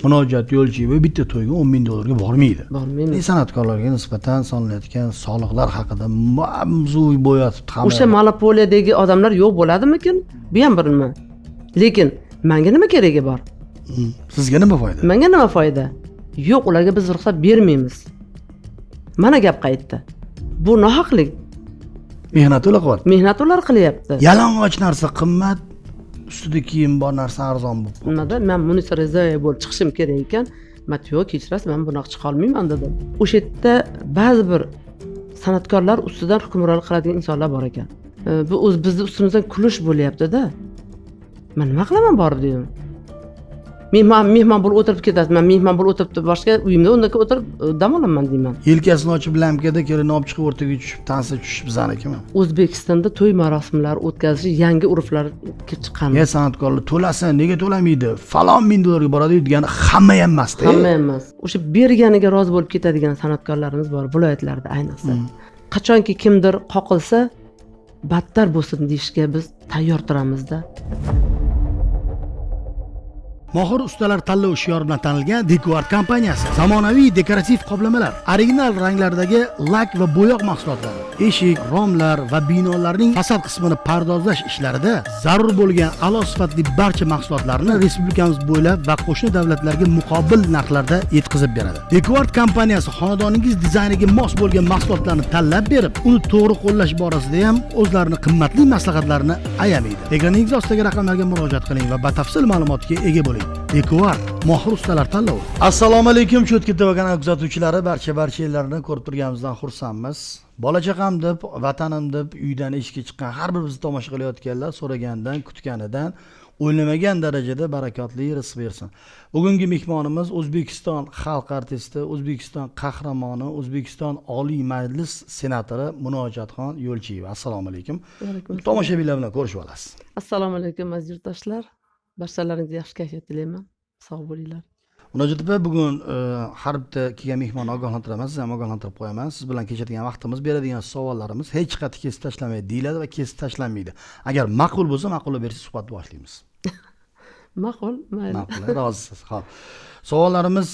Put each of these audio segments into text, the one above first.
murojaat yo'lchi va bitta to'yga 10 ming dollarga bormaydi. Bormaymiz. San'atkorlarga nisbatan solinayotgan soliqlar haqida mavzu bo'yatib O'sha monopoliyadagi odamlar yo'q bo'ladimikin? Bu ham bir nima. Lekin menga nima keragi bor? Sizga nima foyda? Menga nima foyda? Yo'q, ularga biz ruxsat bermaymiz. Mana gap qaytdi. Bu nohaqlik. Mehnat ular qilyapti. Mehnat ular qilyapti. Yalang'och narsa qimmat, ustida kiyim bor narsa arzon bo'lib. Nimada men Munisa Rizoyev bo'lib chiqishim kerak ekan. Matyo kechirasiz, men bunaqa chiqa olmayman dedim. O'sha yerda ba'zi bir san'atkorlar ustidan hukmronlik qiladigan insonlar bor ekan. Bu bizni ustimizdan kulish bo'lyapti-da. Men nima qilaman borib dedim. Mehmon bo'lib o'tirib ketasiz. Men mehmon bo'lib o'tiribdi, boshqa uyimda unda o'tirib dam olaman deyman. Yelkasini ochib lamkada kelin olib chiqib o'rtaga tushib, tansa tushib bizanikiman. O'zbekistonda to'y marosimlari o'tkazish yangi urflar chiqqan. Ya san'atkorlar to'lasin, nega to'lamaydi? Falon ming dollarga boradi degani hamma ham emas-da. Hamma emas. O'sha berganiga rozi bo'lib ketadigan san'atkorlarimiz bor viloyatlarda ayniqsa. Qachonki kimdir qoqilsa, battar bo'lsin deyishga biz tayyor turamizda. Mohir ustalar tanlov shiori bilan tanilgan Decoart kompaniyasi zamonaviy dekorativ qoplamalar, original ranglardagi lak va bo'yoq mahsulotlari, eshik, romlar va binolarning fasad qismini pardozlash ishlarida zarur bo'lgan a'lo sifatli barcha mahsulotlarni respublikamiz bo'ylab va qo'shni davlatlarga muqobil narxlarda yetkazib beradi. Decoart kompaniyasi xonadoningiz dizayniga mos bo'lgan mahsulotlarni tanlab berib, uni to'g'ri qo'llash borasida ham o'zlarining qimmatli maslahatlarini ayamaydi. Ekraningiz ostidagi raqamlarga murojaat qiling va batafsil ma'lumotga ega bo'ling. Decoart mohir ustalar tanlovi. Assalomu alaykum Cho'tkita va kanal kuzatuvchilari, barcha yerlarni ko'rib turganimizdan xursandmiz. Bola chaqam deb, vatanim deb uydan ishga chiqqan har bir bizni tomosha qilayotganlar so'ragandan, kutganidan o'ylamagan darajada barakotli rizq bersin. Bugungi mehmonimiz O'zbekiston xalq artisti, O'zbekiston qahramoni, O'zbekiston Oliy Majlis senatori Munoyatxon Yo'lchiyev. Assalomu alaykum. Tomoshabinlar bilan ko'rishib olasiz. Assalomu alaykum aziz yurtdoshlar. Barchalaringizga yaxshi kayfiyat tilayman. Sog' bo'linglar. Munoyat opa, bugun har bitta kelgan mehmonni ogohlantiraman, siz ham ogohlantirib qo'yaman. Siz bilan kechadigan vaqtimiz, beradigan savollarimiz hech qanday kesib tashlamaydi deyiladi va kesib tashlanmaydi. Agar ma'qul bo'lsa, ma'qullab bersangiz suhbatni boshlaymiz. Ma'qul, mayli. Ma'qul, rozisiz. Xo'p. Savollarimiz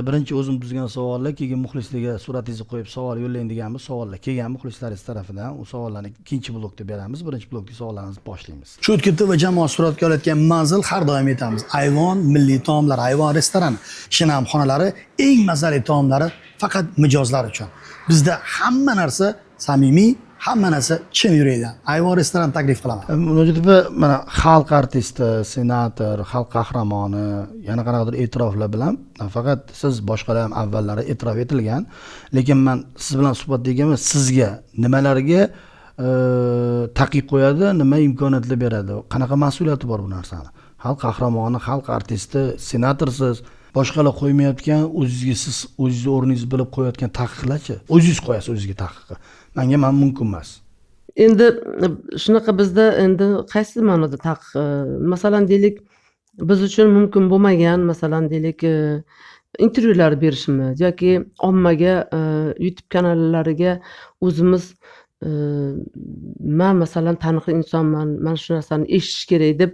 birinchi o'zim tuzgan savollar, keyin muxlislarga suratingizni qo'yib savol yo'llang deganmiz. Savollar kelgan muxlislaringiz tarafidan u savollarni ikkinchi blokda beramiz. Birinchi blokda savollarimizni boshlaymiz. Cho'tkita va jamoa suratga olayotgan manzil har doim aytamiz. Ayvon milliy taomlar, ayvon restoran, shinam xonalari eng mazali taomlari faqat mijozlar uchun. Bizda hamma narsa samimiy, hamma narsa chin yurakdan. Ayvon restoran taklif qilaman. Munoyat opa, mana xalq artisti, senator, xalq qahramoni, yana qanaqadir e'tiroflar bilan, faqat siz boshqalar ham avvallari e'tirof etilgan, lekin men siz bilan suhbatdaganda sizga nimalarga taqiq qo'yadi, nima imkoniyatlar beradi, qanaqa mas'uliyati bor bu narsani? Xalq qahramoni, xalq artisti, senatorsiz, boshqalar qo'ymayotgan, o'zingizga siz o'zingiz o'rningizni bilib qo'yayotgan taqiqlarchi? O'zingiz qo'yasiz o'zingizga taqiqni. Menga mumkin emas. Endi shunaqa bizda endi qaysi ma'noda taqiq? Masalan deylik, biz uchun mumkin bo'lmagan, masalan deylik, intervyular berishimiz yoki ommaga YouTube kanallariga o'zimiz men masalan taniqli insonman, men shu narsani eshitish kerak deb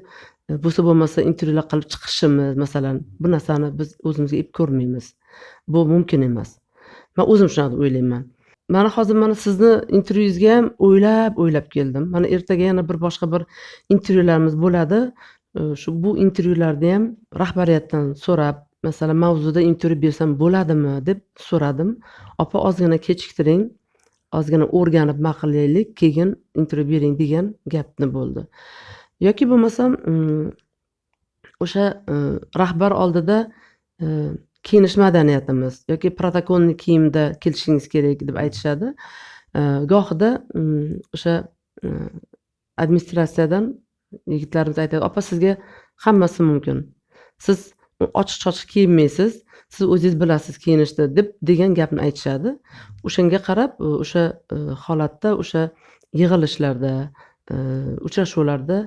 bo'lsa bo'lmasa intervyular qilib chiqishimiz, masalan, bu narsani biz o'zimizga ep ko'rmaymiz. Bu mumkin emas. Men o'zim shunaqa o'ylayman. Mana hozir mana sizni intervyungizga ham o'ylab keldim. Mana ertaga yana bir boshqa bir intervyularimiz bo'ladi. Shu bu intervyularda ham rahbariyatdan so'rab, masalan, mavzuda intervyu bersam bo'ladimi deb so'radim. Opa, ozgina kechiktiring, ozgina o'rganib ma'qullaylik, keyin intervyu bering degan gapni bo'ldi. Yoki bo'lmasam o'sha rahbar oldida kiyinish madaniyatimiz yoki protokolni kiyimda kelishingiz kerak deb aytishadi. Gohida o'sha administratsiyadan yigitlarimiz aytadi, opa sizga hammasi mumkin. Siz ochiq-chochiq kiyinmaysiz, siz o'zingiz bilasiz kiyinishni degan gapni aytishadi. O'shanga qarab, o'sha holatda, o'sha yig'ilishlarda, uchrashuvlarda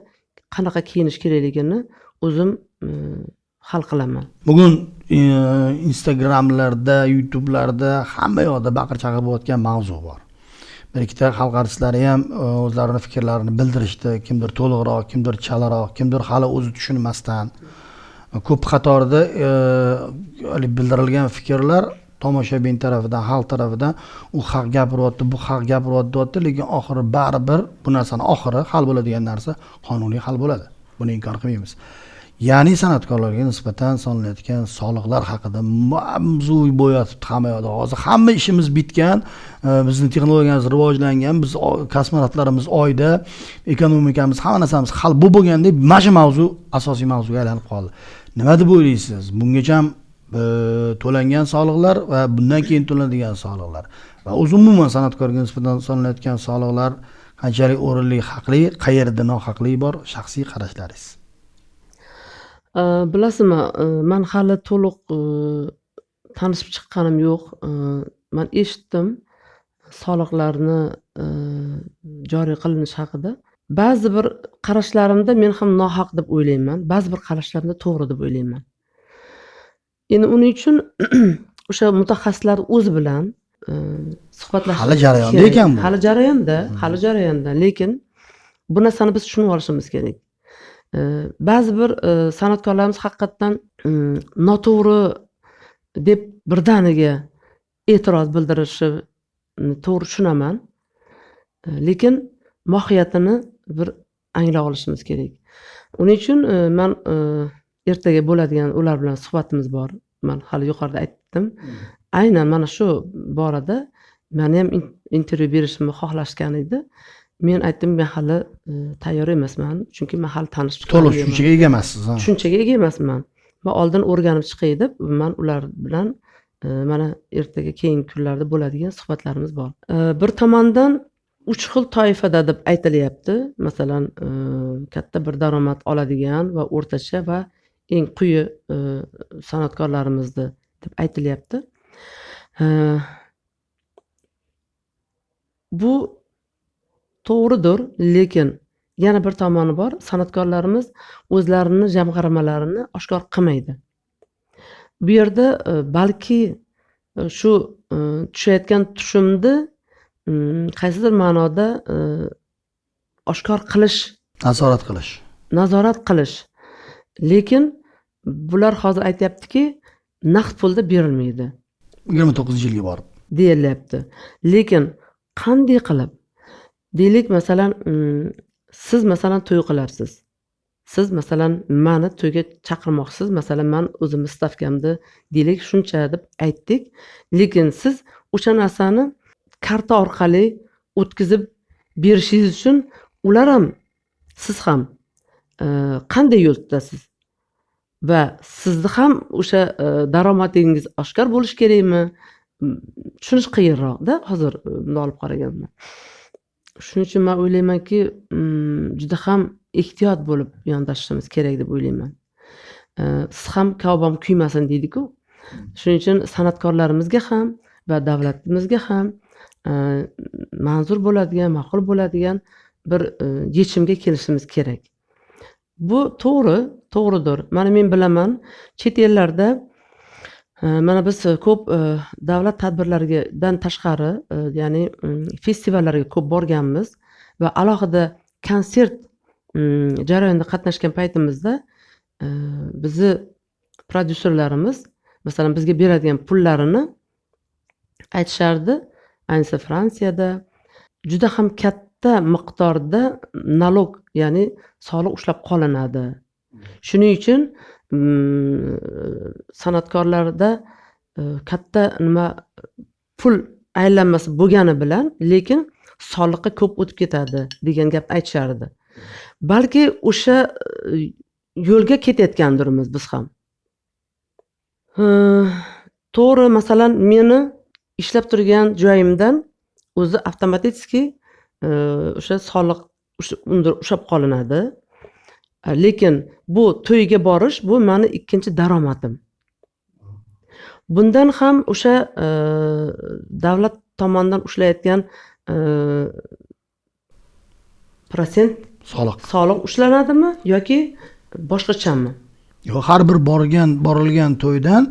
qanaqa kiyinish kerakligini o'zim hal qilaman. Bugun Instagramlarda, YouTube'larda hamma yoqda baqir-chaqir bo'layotgan mavzu bor. Bir ikkita xalq artistlari ham o'zlarining fikrlarini bildirishdi. Kimdir to'liqroq, kimdir chalaroq, kimdir hali o'zi tushunmasdan. ko'p qatorda bildirilgan fikrlar tomoshabin tarafidan, xalq tarafidan u haq gapiryapti, bu haq gapiryapti, lekin oxiri baribir bu narsani oxiri hal bo'ladigan narsa qonuniy hal bo'ladi. Buni inkor qilmaymiz. Ya'ni san'atkorlarga nisbatan solinayotgan soliqlar haqida mavzu bo'yatib hamma yoqda. Hozir hamma ishimiz bitgan, bizning texnologiyamiz rivojlangan, biz kosmonavtlarimiz oyda, ekonomikamiz, hamma narsamiz hal bo'lgandek, mana shu mavzu asosiy mavzuga aylanib qoldi. Nima deb o'ylaysiz? Bungacha to'langan soliqlar va bundan keyin to'lanadigan soliqlar va umuman san'atkorga nisbatan solinayotgan soliqlar qanchalik o'rinli, haqli, qayerda nohaqlik bor, shaxsiy qarashlaringiz. Bilasizmi, men hali to'liq tanishib chiqqanim yo'q. Men eshitdim soliqlarni joriy qilinishi haqida. Ba'zi bir qarashlarimda men ham nohaq deb o'ylayman, ba'zi bir qarashlarimda to'g'ri deb o'ylayman. Endi uning uchun o'sha mutaxassislar o'zi bilan suhbatlashish Hali jarayonda ekan bu. Hali jarayonda, lekin bu narsani biz tushunib olishimiz kerak. Ba'zi bir san'atkorlarimiz haqiqatdan noto'g'ri deb birdaniga e'tiroz bildirishi to'g'ri tushunaman. Lekin mohiyatini bir anglab olishimiz kerak. Uning uchun men ertaga bo'ladigan ular bilan suhbatimiz bor. Men hali yuqorida aytdim. Aynan mana shu borada meni ham intervyu berishimni xohlashgan edi. Men aytdim, men hali tayyor emasman, chunki men hali tanishib To'liq tushunchaga ega emassiz. Tushunchaga ega emasman. Va oldin o'rganib chiqay deb, men ular bilan mana ertaga keyingi kunlarda bo'ladigan suhbatlarimiz bor. Bir tomondan 3 xil toifada deb aytilyapti. Masalan, katta bir daromad oladigan va o'rtacha va eng quyi san'atkorlarimizni deb aytilyapti. Bu to'g'ridir, lekin yana bir tomoni bor. San'atkorlarimiz o'zlarini jamg'armalarini oshkor qilmaydi. Bu yerda balki shu tushayotgan tushumni qaysidir ma'noda oshkor qilish, nazorat qilish. Lekin bular hozir aytayaptiki, naqd pulda berilmaydi. 29-yilga borib deyilyapti. Lekin qanday qilib? Deylik, masalan, siz masalan to'y qilarsiz. Siz masalan meni to'yga chaqirmoqchisiz. Masalan, men o'zimni stavkamda deylik shuncha deb aytdik. Lekin siz o'sha narsani karta orqali o'tkazib berishingiz uchun ular ham, siz ham qanday yo'l tutasiz? Va sizni ham o'sha daromadingiz oshkor bo'lish kerakmi? Tushunish qiyinroq-da hozir bunday olib qaraganda. Shuning uchun men o'ylaymanki, juda ham ehtiyot bo'lib yondashishimiz kerak deb o'ylayman. Siz ham kavbom kuymasin deydi-ku. Shuning uchun san'atkorlarimizga ham va davlatimizga ham manzur bo'ladigan, ma'qul bo'ladigan bir yechimga kelishimiz kerak. Bu to'g'ridir. Mana men bilaman, chet ellarda mana biz ko'p davlat tadbirlaridan tashqari, ya'ni festivallarga ko'p borganmiz va alohida konsert jarayonida qatnashgan paytimizda bizni prodyuserlarimiz masalan bizga beradigan pullarini aytishardi. Ayniqsa Fransiyada juda ham katta miqdorda nalog, ya'ni soliq ushlab qolinadi. Shuning uchun san'atkorlarda katta pul aylanmasi bo'lgani bilan, lekin soliqqa ko'p o'tib ketadi degan gap aytishardi. Balki o'sha yo'lga ketayotgandirmiz biz ham. To'g'ri, masalan, meni ishlab turgan joyimdan o'zi avtomatik o'sha soliq ushlab qolinadi. Lekin bu to'yga borish bu meni ikkinchi daromadim. Bundan ham o'sha davlat tomonidan ushlayotgan prosent soliq ushlanadimi yoki boshqachami? Yo'q, har bir borilgan to'ydan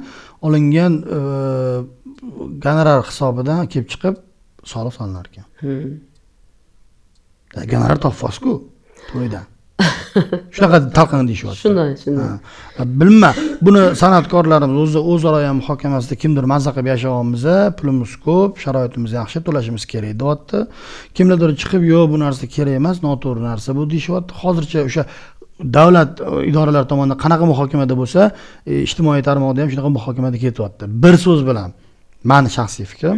olingan gonorar hisobidan kelib chiqib soliq solinar ekan. Gonorar topasiz-ku to'ydan. Shunaqa talqin deyishyapti. Shunday. Bilma, buni san'atkorlarimiz o'zaro ham muhokamasida kimdir mazza qilib yashayapmiz, pulimiz ko'p, sharoitimiz yaxshi, to'lashimiz kerak deyapti. Kimlardir chiqib, yo'q, bu narsa kerak emas, noto'g'ri narsa bu deyishyapti. Hozircha o'sha davlat idoralari tomonidan qanaqa muhokamada bo'lsa, ijtimoiy tarmoqda ham shunaqa muhokamada ketyapti. Bir so'z bilan, meni shaxsiy fikrim,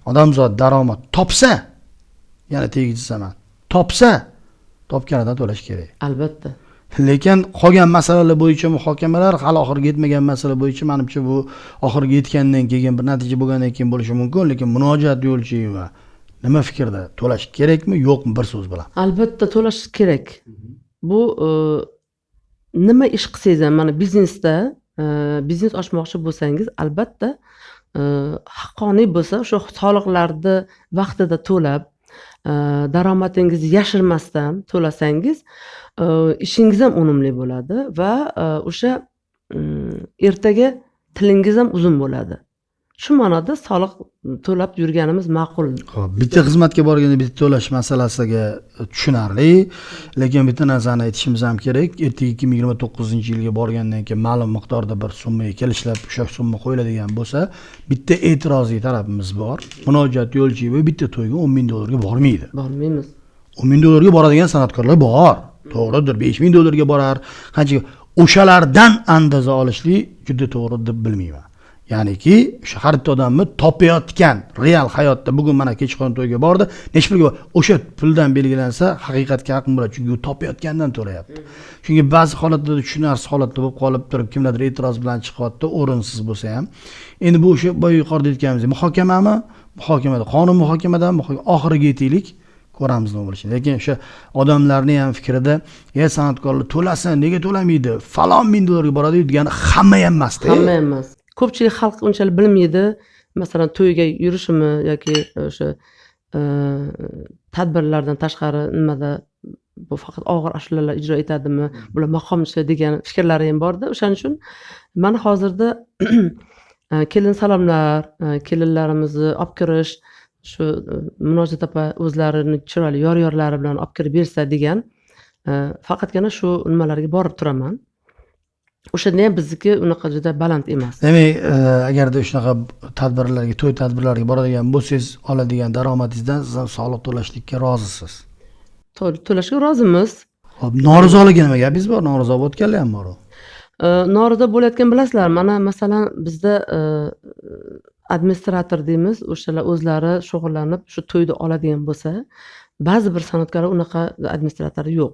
odamzod daromad topsa, yana tegizsaman, topganidan to'lash kerak. Albatta. Lekin qolgan masalalar bo'yicha muhokamalar hali oxiriga yetmagan masala bo'yicha menimcha bu oxiriga yetgandan keyin bir natija bo'lgandan keyin bo'lishi mumkin, lekin murojaat yo'lchi va nima fikrda to'lash kerakmi, yo'qmi bir so'z bilan? Albatta to'lash kerak. Bu nima ish qilsangiz ham, mana biznesda biznes ochmoqchi bo'lsangiz, albatta haqqoniy bo'lsa, o'sha soliqlarni vaqtida to'lab, daromadingizni yashirmasdan to'lasangiz, ishingiz ham unumli bo'ladi va o'sha ertaga tilingiz ham uzun bo'ladi. Shu ma'noda soliq to'lab yurganimiz ma'qul. Xo'p, bitta xizmatga borganda bitta to'lash masalasiga tushunarli, lekin bitta narsani aytishimiz ham kerak. Ertaga 2029-yilga borgandan keyin ma'lum miqdorda bir summaga kelishilib, o'sha summa qo'yiladigan bo'lsa, bitta e'tirozli tarafimiz bor. Murojaat yo'lchi va bitta to'yga $10,000 bormaydi. Bormaymiz. $10,000 boradigan san'atkorlar bor. To'g'ridir, $5,000 borar. Qancha o'shalardan andoza olishlik juda to'g'ri deb bilmayman. Ya'niki, o'sha har bitta odamni topayotgan real hayotda bugun mana kechqurun to'yga bordi, necha pulga o'sha puldan belgilansa, haqiqatga yaqin bo'ladi, chunki u topayotgandan to'layapti. Chunki ba'zi holatlarda tushunarsiz holatda bo'lib qolib turib, kimlardir e'tiroz bilan chiqyapti, o'rinsiz bo'lsa ham. Endi bu o'sha boya yuqorida aytganimizdek, muhokamami? Muhokamada, qonun muhokamadan oxiriga yetaylik. Ko'ramiz nima bo'lishini. Lekin o'sha odamlarning ham fikrida, san'atkorlar to'lasin, nega to'lamaydi? Falon $1000 boradi degani hamma ham emas-da. Hamma ham emas. Ko'pchilik xalq unchalik bilmaydi. Masalan, to'yga yurishimi yoki o'sha tadbirlardan tashqari nimada bu faqat og'ir ashulalar ijro etadimi, bular maqomchi degan fikrlari ham bor-da. O'shaning uchun mana hozirda kelin salomlar, kelinlarimizni olib kirish, shu Munojat opa o'zlarini chiroyli yor-yorlari bilan olib kirib bersa degan faqatgina shu nimalarga borib turaman. O'shanda ham bizniki unaqa juda baland emas. Demak, agarda shunaqa tadbirlarga, to'y tadbirlariga boradigan bo'lsangiz, oladigan daromadingizdan siz ham soliq to'lashlikka rozisiz. To'lashga rozimiz. Xo'p, norizoligi nima gapingiz bor? Norizo bo'layotganlar ham bor. Norizo bo'layotgan bilasizlar, mana masalan bizda administrator deymiz, o'shalar o'zlari shug'ullanib shu to'yni oladigan bo'lsa, ba'zi bir san'atkorlar unaqa administrator yo'q.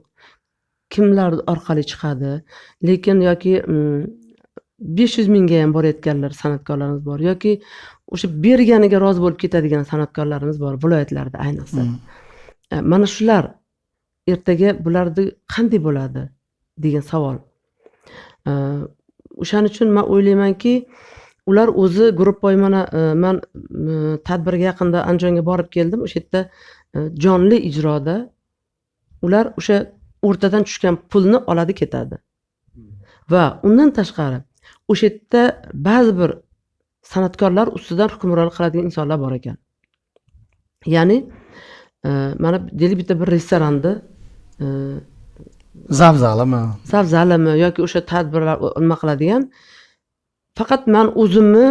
Kimlar orqali chiqadi, lekin yoki 500 mingga ham borayotganlar san'atkorlarimiz bor, yoki o'sha berganiga rozi bo'lib ketadigan san'atkorlarimiz bor viloyatlarda ayniqsa. Mana shular ertaga bularni qanday bo'ladi degan savol. O'shaning uchun men o'ylaymanki, ular o'zi guruh mana men tadbirga yaqinda Andijonga borib keldim. O'sha yerda jonli ijroda ular o'sha o'rtadan tushgan pulni oladi ketadi. Va undan tashqari o'sha yerda ba'zi bir san'atkorlar ustidan hukmronlik qiladigan insonlar bor ekan. Ya'ni mana deylik bitta bir restoranda zavzalimi yoki o'sha tadbirlar nima qiladigan, faqat men o'zimni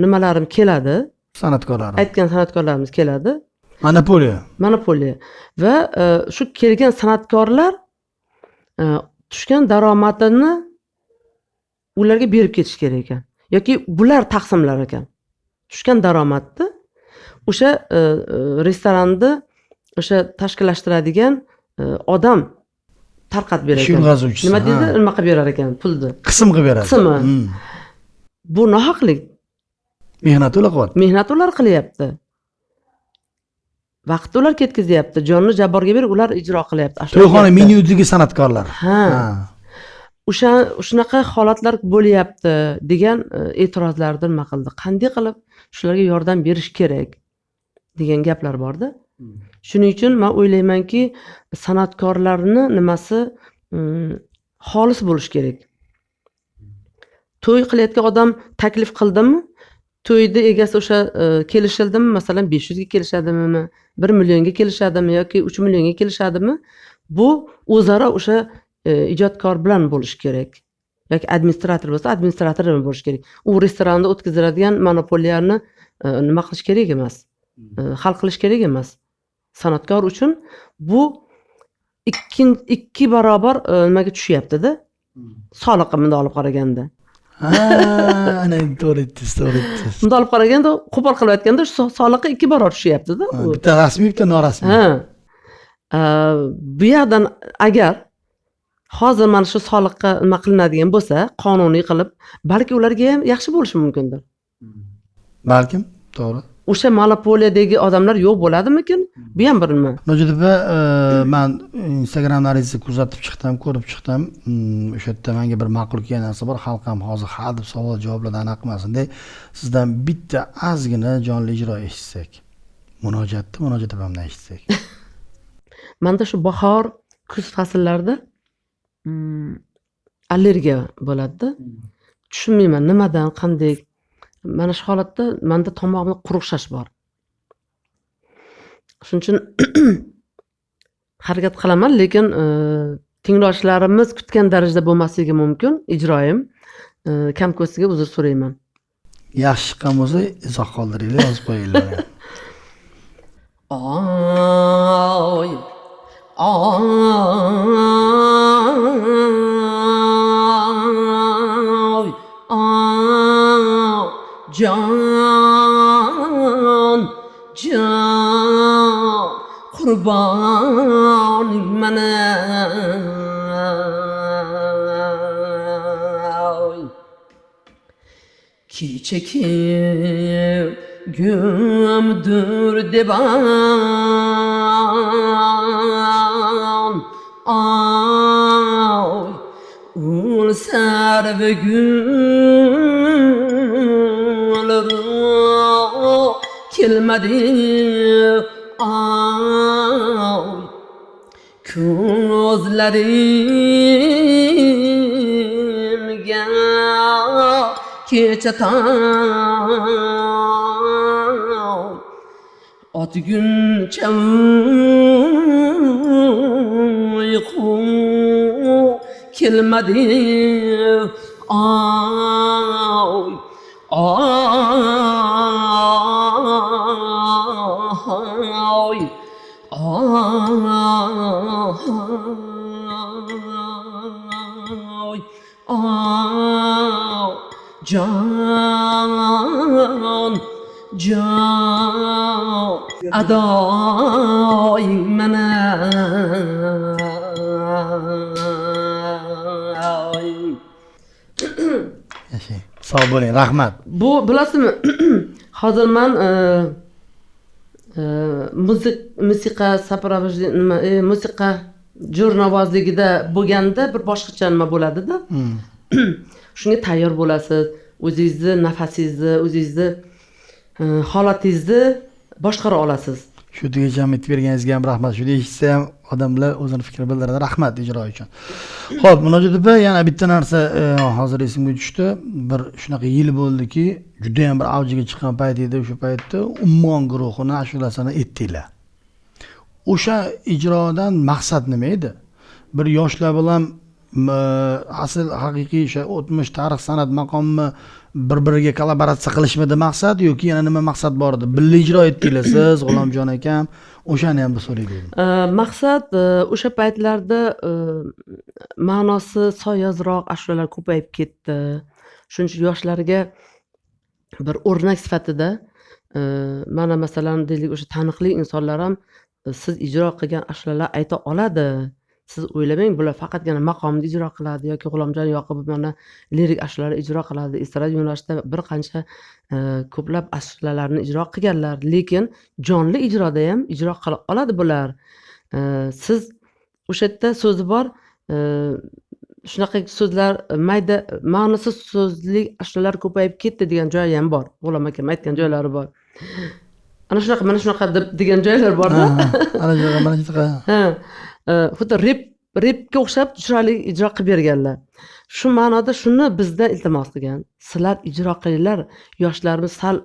nimalarim keladi, san'atkorlar. Aytgan san'atkorlarimiz keladi. Monopoliya. Va shu kelgan san'atkorlar tushgan daromadini ularga berib ketish kerak ekan. Yoki bular taqsimlar ekan. Tushgan daromadni o'sha restoranni o'sha tashkillashtiradigan odam tarqatib berar ekan. Nima deydi? Nima qilib berar ekan pulni? Qism qilib beradi. Qismi. Bu nohaqlik. Mehnat ular qilyapti. Vaqt ular ketkazyapti. Jonni jabborga berib ular ijro qilyapti. To'yxona menyudagi san'atkorlar. Shunaqa holatlar bo'lyapti degan e'tirozlarni nima qildi. Qanday qilib shularga yordam berish kerak degan gaplar borda. Shuning uchun men o'ylaymanki, san'atkorlarning nimasi xolis bo'lish kerak. To'y qilayotgan odam taklif qildimi? To'yda egasi o'sha kelishildimi? Masalan 500 ga kelishadimi, 1 millionga kelishadimi yoki 3 millionga kelishadimi? Bu o'zaro o'sha ijodkor bilan bo'lishi kerak. Yoki administrator bo'lsa, administrator bilan bo'lishi kerak. U restoranda o'tkaziladigan monopoliyani nima qilish kerak emas. Hal qilish kerak emas. San'atkor uchun bu ikki barobar nimaga tushyapti-da. Soliqqa bunday olib qaraganda. Ana to'g'ri aytdingiz. Bunday olib qaraganda, qo'pol qilib aytganda soliqqa ikki barobar tushyapti-da. Bitta rasmiy, bitta norasmiy. Bu yerdan agar hozir mana shu soliqqa nima qilinadigan bo'lsa, qonuniy qilib, balki ularga ham yaxshi bo'lishi mumkindir. Balkim, to'g'ri. O'sha monopoliyadagi odamlar yo'q bo'ladimikin? Bu ham bir nima. Nojid opa, men Instagramlaringizni kuzatib chiqdim, ko'rib chiqdim. O'sha yerda menga bir ma'qul kelgan narsa bor. Xalq ham hozir ha deb savol javoblardan aniq qilmasin-da. Sizdan bitta ozgina jonli ijro eshitsak. Munojat opamdan eshitsak. Menda shu bahor, kuz fasllarida allergiya bo'ladi-da. Tushunmayman nimadan, qanday. Mana shu holatda menda tomog'imda quruqshash bor. Shuning uchun harakat qilaman, lekin tinglovchilarimiz kutgan darajada bo'lmasligi mumkin ijroim. Kam ko'siga uzr so'rayman. Yaxshi chiqqan bo'lsa, izoh qoldiringlar, yozib qo'yinglar. Oy. Can qurboning mana kecha gömdür deban ay ul sarve gülür kelmedi ay gözlerimge kecha tan ot günçe uyku kelmedi ay ay ay can aday mana Yashang. Sog' bo'ling, rahmat. Bu bilasizmi? Hozir men musiqa saprovojdeniyasi musiqa jo'rnavozligida bo'lganda bir boshqacha nima bo'ladi-da. Shunga tayyor bo'lasiz. O'zingizni nafasingizni, o'zingizni holatingizni boshqara olasiz. Shu tugacha aytib berganingizga ham rahmat. Shuni eshitsa ham odamlar o'zini fikri bildiradi. Rahmat ijro uchun. Xo'p, Munojat opa, yana bitta narsa hozir esimga tushdi. Bir shunaqa yil bo'ldiki, juda ham bir avjiga chiqqan payt edi. O'sha paytda Ummon guruhini ashulasini aytdinglar. O'sha ijrodan maqsad nima edi? Bir yoshlar bilan asl haqiqiy o'sha o'tmish tarix san'at maqomini bir-biriga kollaboratsiya qilishmidi maqsad yoki yana nima maqsad bor edi? Birga ijro etdinglar siz, G'ulomjon akam. O'shani ham bir so'raylik. Maqsad o'sha paytlarda ma'nosi soyozroq ashulalar ko'payib ketdi. Shuning uchun yoshlarga bir o'rnak sifatida mana masalan deylik o'sha taniqli insonlar ham siz ijro qilgan ashulalar ayta oladi. Siz o'ylamang, bular faqatgina maqomda ijro qiladi yoki G'ulomjon Yoqubov mana lirik ashulalar ijro qiladi. Estrada yo'nalishida bir qancha ko'plab ashulalarni ijro qilganlar, lekin jonli ijroda ham ijro qila oladi bular. Siz o'sha yerda so'zi bor, shunaqa so'zlar mayda ma'nosiz so'zli ashulalar ko'payib ketdi degan joyi ham bor. G'ulom akam aytgan joylari bor. Ana shunaqa, mana shunaqa degan joylar bor-da. Ana shunaqa. Xuddi repga o'xshab chiroyli ijro qilib berganlar. Shu ma'noda shuni bizdan iltimos qilgan. Sizlar ijro qilinglar, yoshlarimiz sal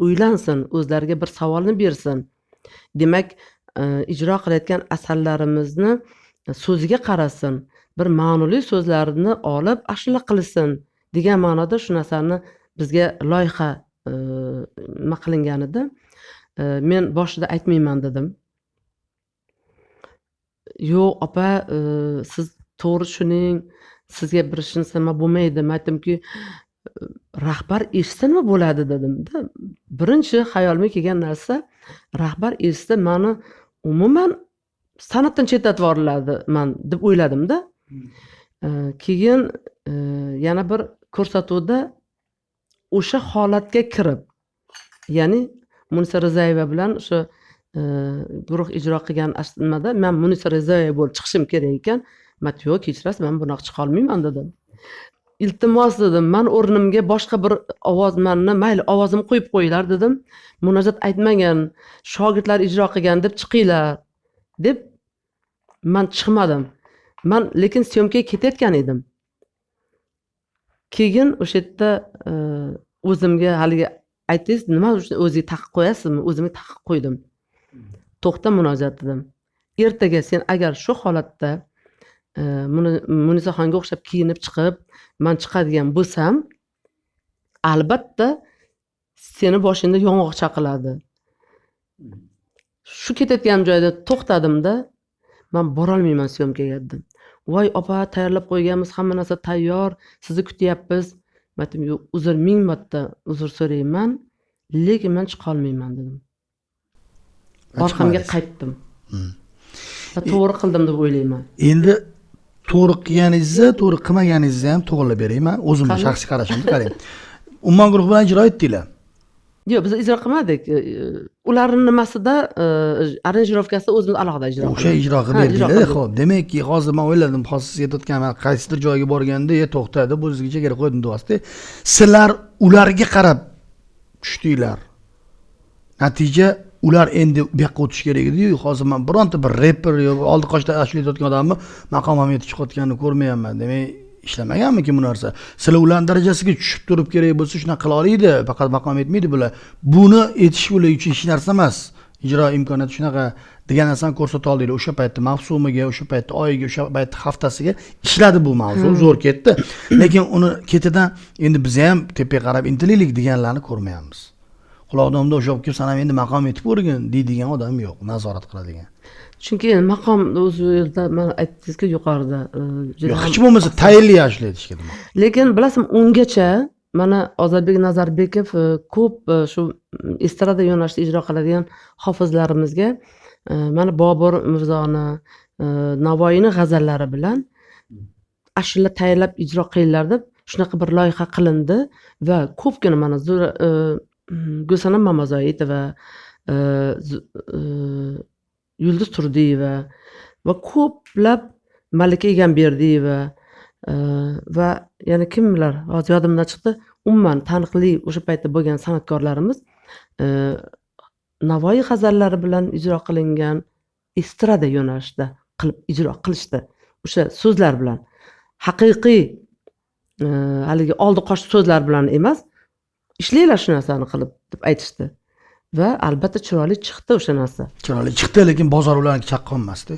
o'ylansin, o'zlariga bir savolni bersin. Demak, ijro qilayotgan asarlarimizni so'ziga qarasin, bir ma'noli so'zlarini olib ashula qilsin degan ma'noda shu narsani bizga loyiha nima qilingan edi. Men boshida aytmayman dedim. Yo'q opa, siz to'g'ri tushuning, sizga bir nima bo'lmaydi. Men aytdimki, rahbar eshitsa nima bo'ladi dedim-da. Birinchi xayolimga kelgan narsa, rahbar eshitsa mani umuman san'atdan chetlatib yuboriladimi deb o'yladim-da. Keyin yana bir ko'rsatuvda o'sha holatga kirib, ya'ni Munisa Rizayeva bilan o'sha guruh ijro qilgan nimada men Munisa Rizayeva bo'lib chiqishim kerak ekan. Men yo'q, kechirasiz, men bunaqa chiqa olmayman dedim. Iltimos dedim, men o'rnimga boshqa bir ovozmanni, mayli ovozimni qo'yib qo'yinglar dedim. Munojot aytmagan, shogirdlar ijro qilgan deb chiqinglar deb men chiqmadim. Men lekin syomkaga ketayotgan edim. Keyin o'sha yerda o'zimga haligi aytdingiz, nima o'zingiz taqib qo'yasizmi? O'zimga taqib qo'ydim. To'xta Munojot dedim. Ertaga sen agar shu holatda Munisaxonga o'xshab kiyinib chiqib, men chiqadigan bo'lsam, albatta seni boshingda yong'oq chaqiladi. Shu ketayotgan joyda to'xtadim-da, men bora olmayman syomkaga dedim. Voy opa, tayyorlab qo'yganmiz, hamma narsa tayyor, sizni kutyapmiz. Men aytdim, yo'q, uzr, ming marta uzr so'rayman, lekin men chiqa olmayman dedim. Orqamga qaytdim. To'g'ri qildim deb o'ylayman. Endi to'g'ri qilganingizni, to'g'ri qilmaganingizni ham to'g'rilab berayman. O'zimning shaxsiy qarashimni qarang. Umuman guruh bilan ijro etdinglar. Yo'q, biz ijro qilmadik. Ularning nimasida aranjirovkasida o'zimiz alohida ijro qildik. O'sha ijro qilib berdinglar. Xo'p, demakki, hozir men o'yladim, hozir siz aytayotgan qaysidir joyga borganda, to'xta deb o'zingizga chegara qo'ydim deyapsiz. Sizlar ularga qarab tushdinglar. Natija ular endi bu yoqqa o'tish kerak edi-yu, hozir men bironta bir reper yoki oldi qoshda ashula aytayotgan odamni maqomam yetib chiqayotganini ko'rmayapman. Demak, ishlamaganmi bu narsa? Sizlar ularning darajasiga tushib turib kerak bo'lsa, shunaqa qila oladi, faqat maqom yetmaydi bular. Buni etish ular uchun hech narsa emas. Ijro imkoniyati shunaqa degan narsani ko'rsata oldinglar. O'sha paytda mavsumiga, o'sha paytda oyiga, o'sha paytda haftasiga ishladi bu mavzu, zo'r ketdi. Lekin uni ketidan endi biz ham tepaga qarab intilaylik deganlarni ko'rmayapmiz. Quloqdomda o'sha olib kelib sanam endi maqom yetib o'rgin deydigan odam yo'q, nazorat qiladigan. Chunki maqom o'z yerda men aytdingizki yuqorida hech bo'lmasa tayinli ashula aytishga demak. Lekin bilasizmi, ungacha mana Ozodbek Nazarbekov ko'p shu estrada yo'nalishida ijro qiladigan hofizlarimizga mana Bobur Mirzoni, Navoiyning g'azallari bilan ashula tayyorlab ijro qilinglar deb shunaqa bir loyiha qilindi va ko'pgina mana Gulsanam Mamazoitova, Yulduz Turdiyeva va ko'plab Malika Egamberdiyeva va yana kimlar hozir yodimdan chiqdi, umuman taniqli o'sha paytda bo'lgan san'atkorlarimiz Navoiy g'azallari bilan ijro qilingan estrada yo'nalishida qilib ijro qilishdi. O'sha so'zlar bilan haqiqiy haligi oldi qosh so'zlar bilan emas, ishlanglar shu narsani qilib deb aytishdi. Va albatta chiroyli chiqdi o'sha narsa. Chiroyli chiqdi, lekin bozor ularga chaqqon emasdi.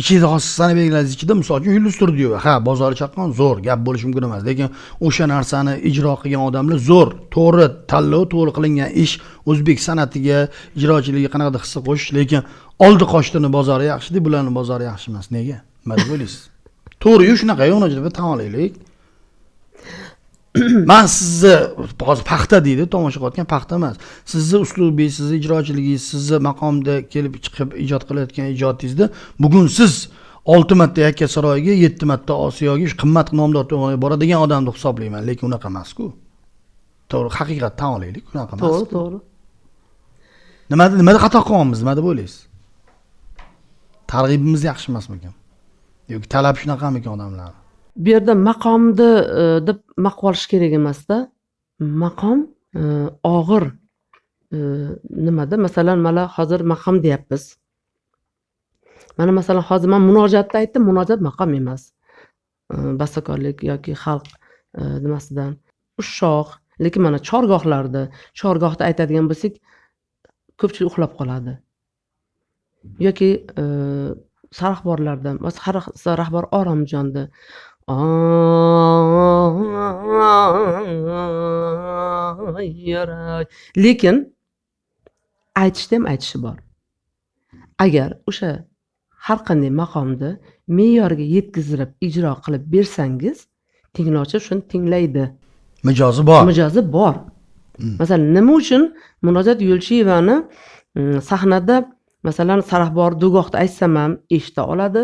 Ichida hozir sanab belgilash ichida, misol uchun Yulduz Turdiyeva, bozori chaqqon, zo'r gap bo'lishi mumkin emas, lekin o'sha narsani ijro qilgan odamlar zo'r, to'g'ri tanlov, to'g'ri qilingan ish o'zbek san'atiga, ijrochiligiga qanaqadir hissa qo'shish, lekin oldi qoshtining bozori yaxshi, bularning bozori yaxshi emas. Nega? Nima deb o'ylaysiz? To'g'ri-yu, shunaqa yo'nalishda tan olaylik. Men sizni hozir paxta deydi, tomosha qilayotgan paxta emas. Sizni uslubingiz, sizni ijrochiligingiz, sizni maqomda kelib chiqib ijod qilayotgan ijodingizda bugun siz 6 marta Yakkasaroyga, 7 marta Osiyoga qimmat nomdor to'g'ri boradigan odamni hisoblayman, lekin unaqa emas-ku. To'g'ri, haqiqat tan olaylik, unaqa emas. To'g'ri. Nimada xato qilganmiz, nima deb o'ylaysiz? Targ'ibimiz yaxshi emasmikan? Yoki talab shunaqamikan odamlar? Bu yerda maqomni deb maqov olish kerak emas-da. Maqom og'ir nimada? Masalan, mana hozir maqom deyapmiz. Mana masalan hozir men munojatda aytdim, munojat maqom emas. Bastakorlik yoki xalq nimasidan ushoq, lekin mana chorgohda aytadigan bo'lsak, ko'pchilik uxlab qoladi. Yoki sarahborlarda, rahbar Oromjonda lekin aytishda ham aytishi bor. Agar o'sha har qanday maqomda me'yorga yetkazib ijro qilib bersangiz, tinglovchi shuni tinglaydi. Mijozi bor. Mijozi bor. Masalan, nima uchun Munojot Yo'lchiyevani sahnada masalan sarahbor dugohda aytsam ham eshita oladi.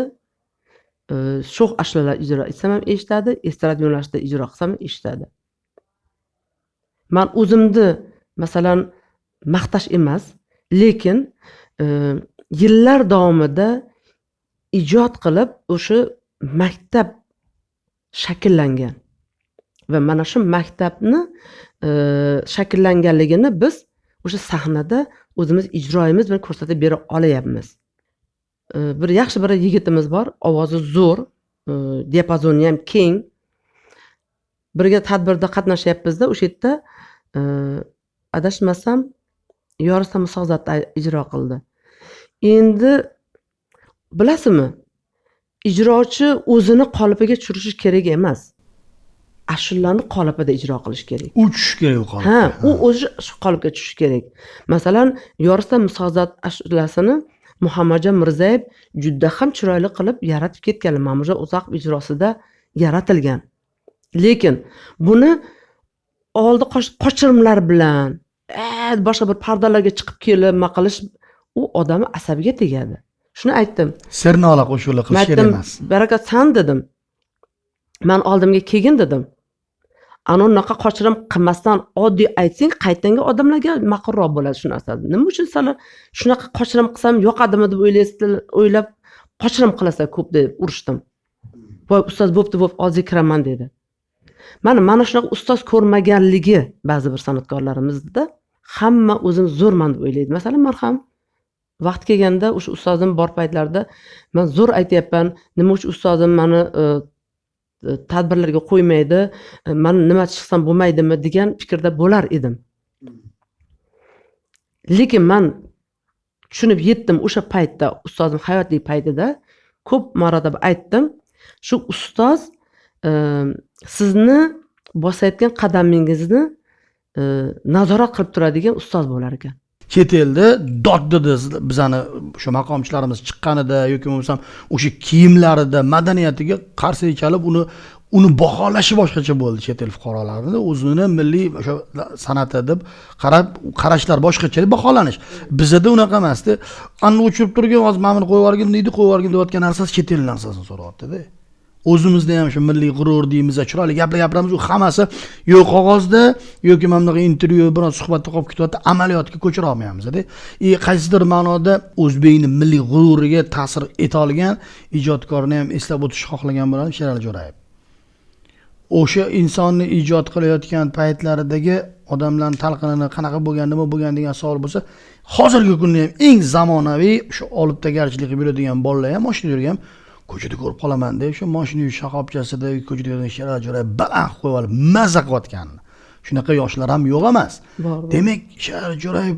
Sho'x ashulalar ijro etsam ham eshitadi, estrad yo'nalishida ijro qilsam ham eshitadi. Men o'zimni masalan maqtash emas, lekin yillar davomida ijod qilib o'sha maktab shakllangan va mana shu maktabni shakllanganligini biz o'sha sahnada o'zimiz ijroyimiz bilan ko'rsatib bera olayapmiz. Bir yaxshi bir yigitimiz bor, ovozi zo'r, diapazoni ham keng. Birga tadbirda qatnashyapmizda, o'sha yerda adashmasam Yoriston Musog'zatni ijro qildi. Endi bilasizmi, ijrochi o'zini qolipiga tushirishi kerak emas. Ashullarni qolipida ijro qilish kerak. U tushishi kerak u qolipga. Ha, u o'zi shu qolipga tushishi kerak. Masalan, Yoriston Musog'zat ashulasini Muhammadjon Mirzayev juda ham chiroyli qilib yaratib ketgan. Ma'murjon Uzoqov ijrosida yaratilgan. Lekin buni oldi qochirimlar bilan, boshqa bir pardalarga chiqib kelib, qilish u odamni asabiga tegadi. Shuni aytdim. Sirnola qo'shuqlar qilish kerak emas. Barakat san dedim. Men oldimga kelgin dedim. Ana unaqa qochirim qilmasdan oddiy aytsang, qaytanga odamlarga ma'qulroq bo'ladi shu narsada. Nima uchun sizlar shunaqa qochirim qilsam yoqadimi deb o'ylab qochirim qilasizlar ko'p deb urishdim. Voy ustoz bo'pti, hozir kiraman dedi. Mana shunaqa ustoz ko'rmaganligi ba'zi bir san'atkorlarimizda hamma o'zim zo'rman deb o'ylaydi. Masalan, men ham vaqt kelganda o'sha ustozim bor paytlarda men zo'r aytyapman, nima uchun ustozim meni tadbirlarga qo'ymaydi, men nima chiqsam bo'lmaydimi degan fikrda bo'lar edim. Lekin men tushunib yetdim o'sha paytda, ustozim hayotlik paytida ko'p marotaba aytdim, shu ustoz sizni bosayotgan qadamingizni nazorat qilib turadigan ustoz bo'lar ekan. Chet elda dod dedi bizani o'sha maqomchilarimiz chiqqanida yoki bo'lmasam o'sha kiyimlarida madaniyatiga qarshi chalib uni baholashi boshqacha bo'ldi chet el fuqarolarini. O'zini milliy o'sha san'ati deb qarashlar boshqacha deb baholanish. Bizda unaqa emasdi. Anni o'chirib turgan hozir mana buni qo'yib yuborgin deydi, qo'yib yuborgin deyotgan narsasi chet el narsasini so'rayapti-da. O'zimizda ham shu milliy g'urur deymiz, chiroyli gaplar gapiramiz, u hammasi yo'q qog'ozda yoki mana bunaqa intervyu biroz suhbatda qolib ketyapti, amaliyotga ko'chira olmaymiz-da. Qaysidir ma'noda o'zbekning milliy g'ururiga ta'sir eta olgan ijodkorni ham eslab o'tish xohlagan bo'ladim, Sherali Jo'rayev. O'sha insonni ijod qilayotgan paytlaridagi odamlarning talqinini qanaqa bo'lgan, nima bo'lgan degan savol bo'lsa, hozirgi kunda ham eng zamonaviy shu olibtagarchilik qilib yuradigan bolalar ham, mashina yurgan ko'chada ko'rib qolaman-da, shu mashina shoxobchasida ko'chada yurgan Sherali Jo'rayev baland qo'yib olib mazza qilayotgan. Shunaqa yoshlar ham yo'q emas. Demak, Sherali Jo'rayev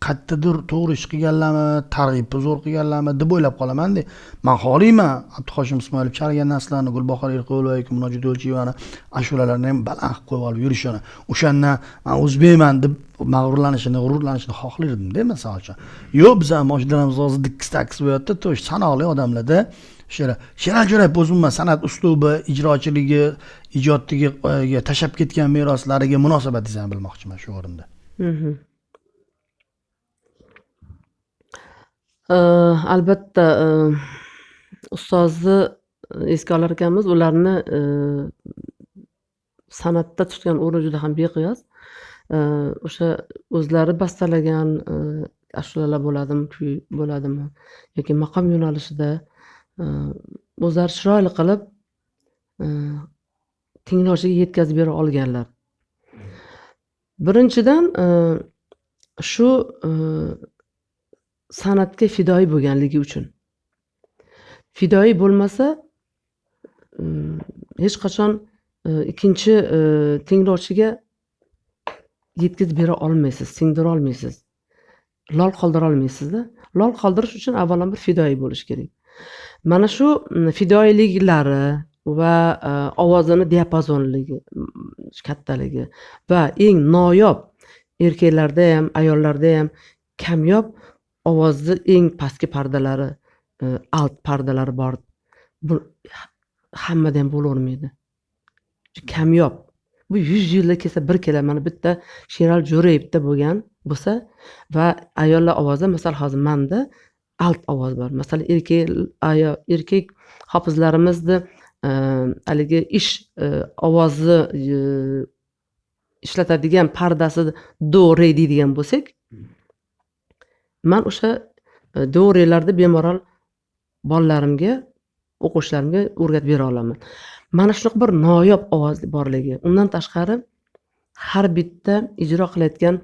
qayerdadir to'g'ri ish qilganlarmi, targ'ibni zo'r qilganlarmi deb o'ylab qolaman-da. Men xohlayman Abduhoshim Ismoilov chalgan narsalarni, Gulbahor Erqo'lova yoki Munojot Yo'lchiyevani ashulalarini ham baland qo'yib olib yurishini, o'shandan men o'zbekman deb mag'rurlanishini xohlardim-da, masalan uchun. Yo'q, biz ham mashinalarimiz hozir dikkis-takkis bo'lyapti, to'sh sanoqli odamlarda Sherali Jo'rayev o'zimman san'at uslubi, ijrochiligi, ijodiga tashab ketgan meroslariga munosabatingizni ham bilmoqchiman shu o'rinda. Albatta ustozni esga olar ekanmiz, ularni san'atda tutgan o'rni juda ham beqiyos. O'sha o'zlari bastalagan ashulalar bo'ladimi, kuy bo'ladimi yoki maqom yo'nalishida o'zlari chiroyli qilib tinglovchiga yetkazib bera olganlar. Birinchidan shu san'atga fidoyi bo'lganligi uchun. Fidoyi bo'lmasa hech qachon ikkinchi tinglovchiga yetkazib bera olmaysiz, singdira olmaysiz. Lol qoldira olmaysiz-da. Lol qoldirish uchun avvalambor fidoyi bo'lish kerak. Mana shu fidoyiliklari va ovozini diapazonligi, kattaligi va eng noyob erkaklarda ham, ayollarda ham kamyob ovozni eng pastki pardalari, alt pardalari bor. Bu hammada ham bo'lavermaydi. Kamyob. Bu 100 yilda kelsa bir kelar. Mana bitta Sherali Jo'rayevda bo'lgan bo'lsa va ayollar ovozi, masalan, hozir menda alt ovoz bor. Masalan, erkak hofizlarimizni haligi ish ovozni ishlatadigan pardasi do re deydigan bo'lsak, men o'sha do relarni bemalol bolalarimga, o'quvchilarimga o'rgatib bera olaman. Mana shunaqa bir noyob ovoz borligi. Undan tashqari har bitta ijro qilayotgan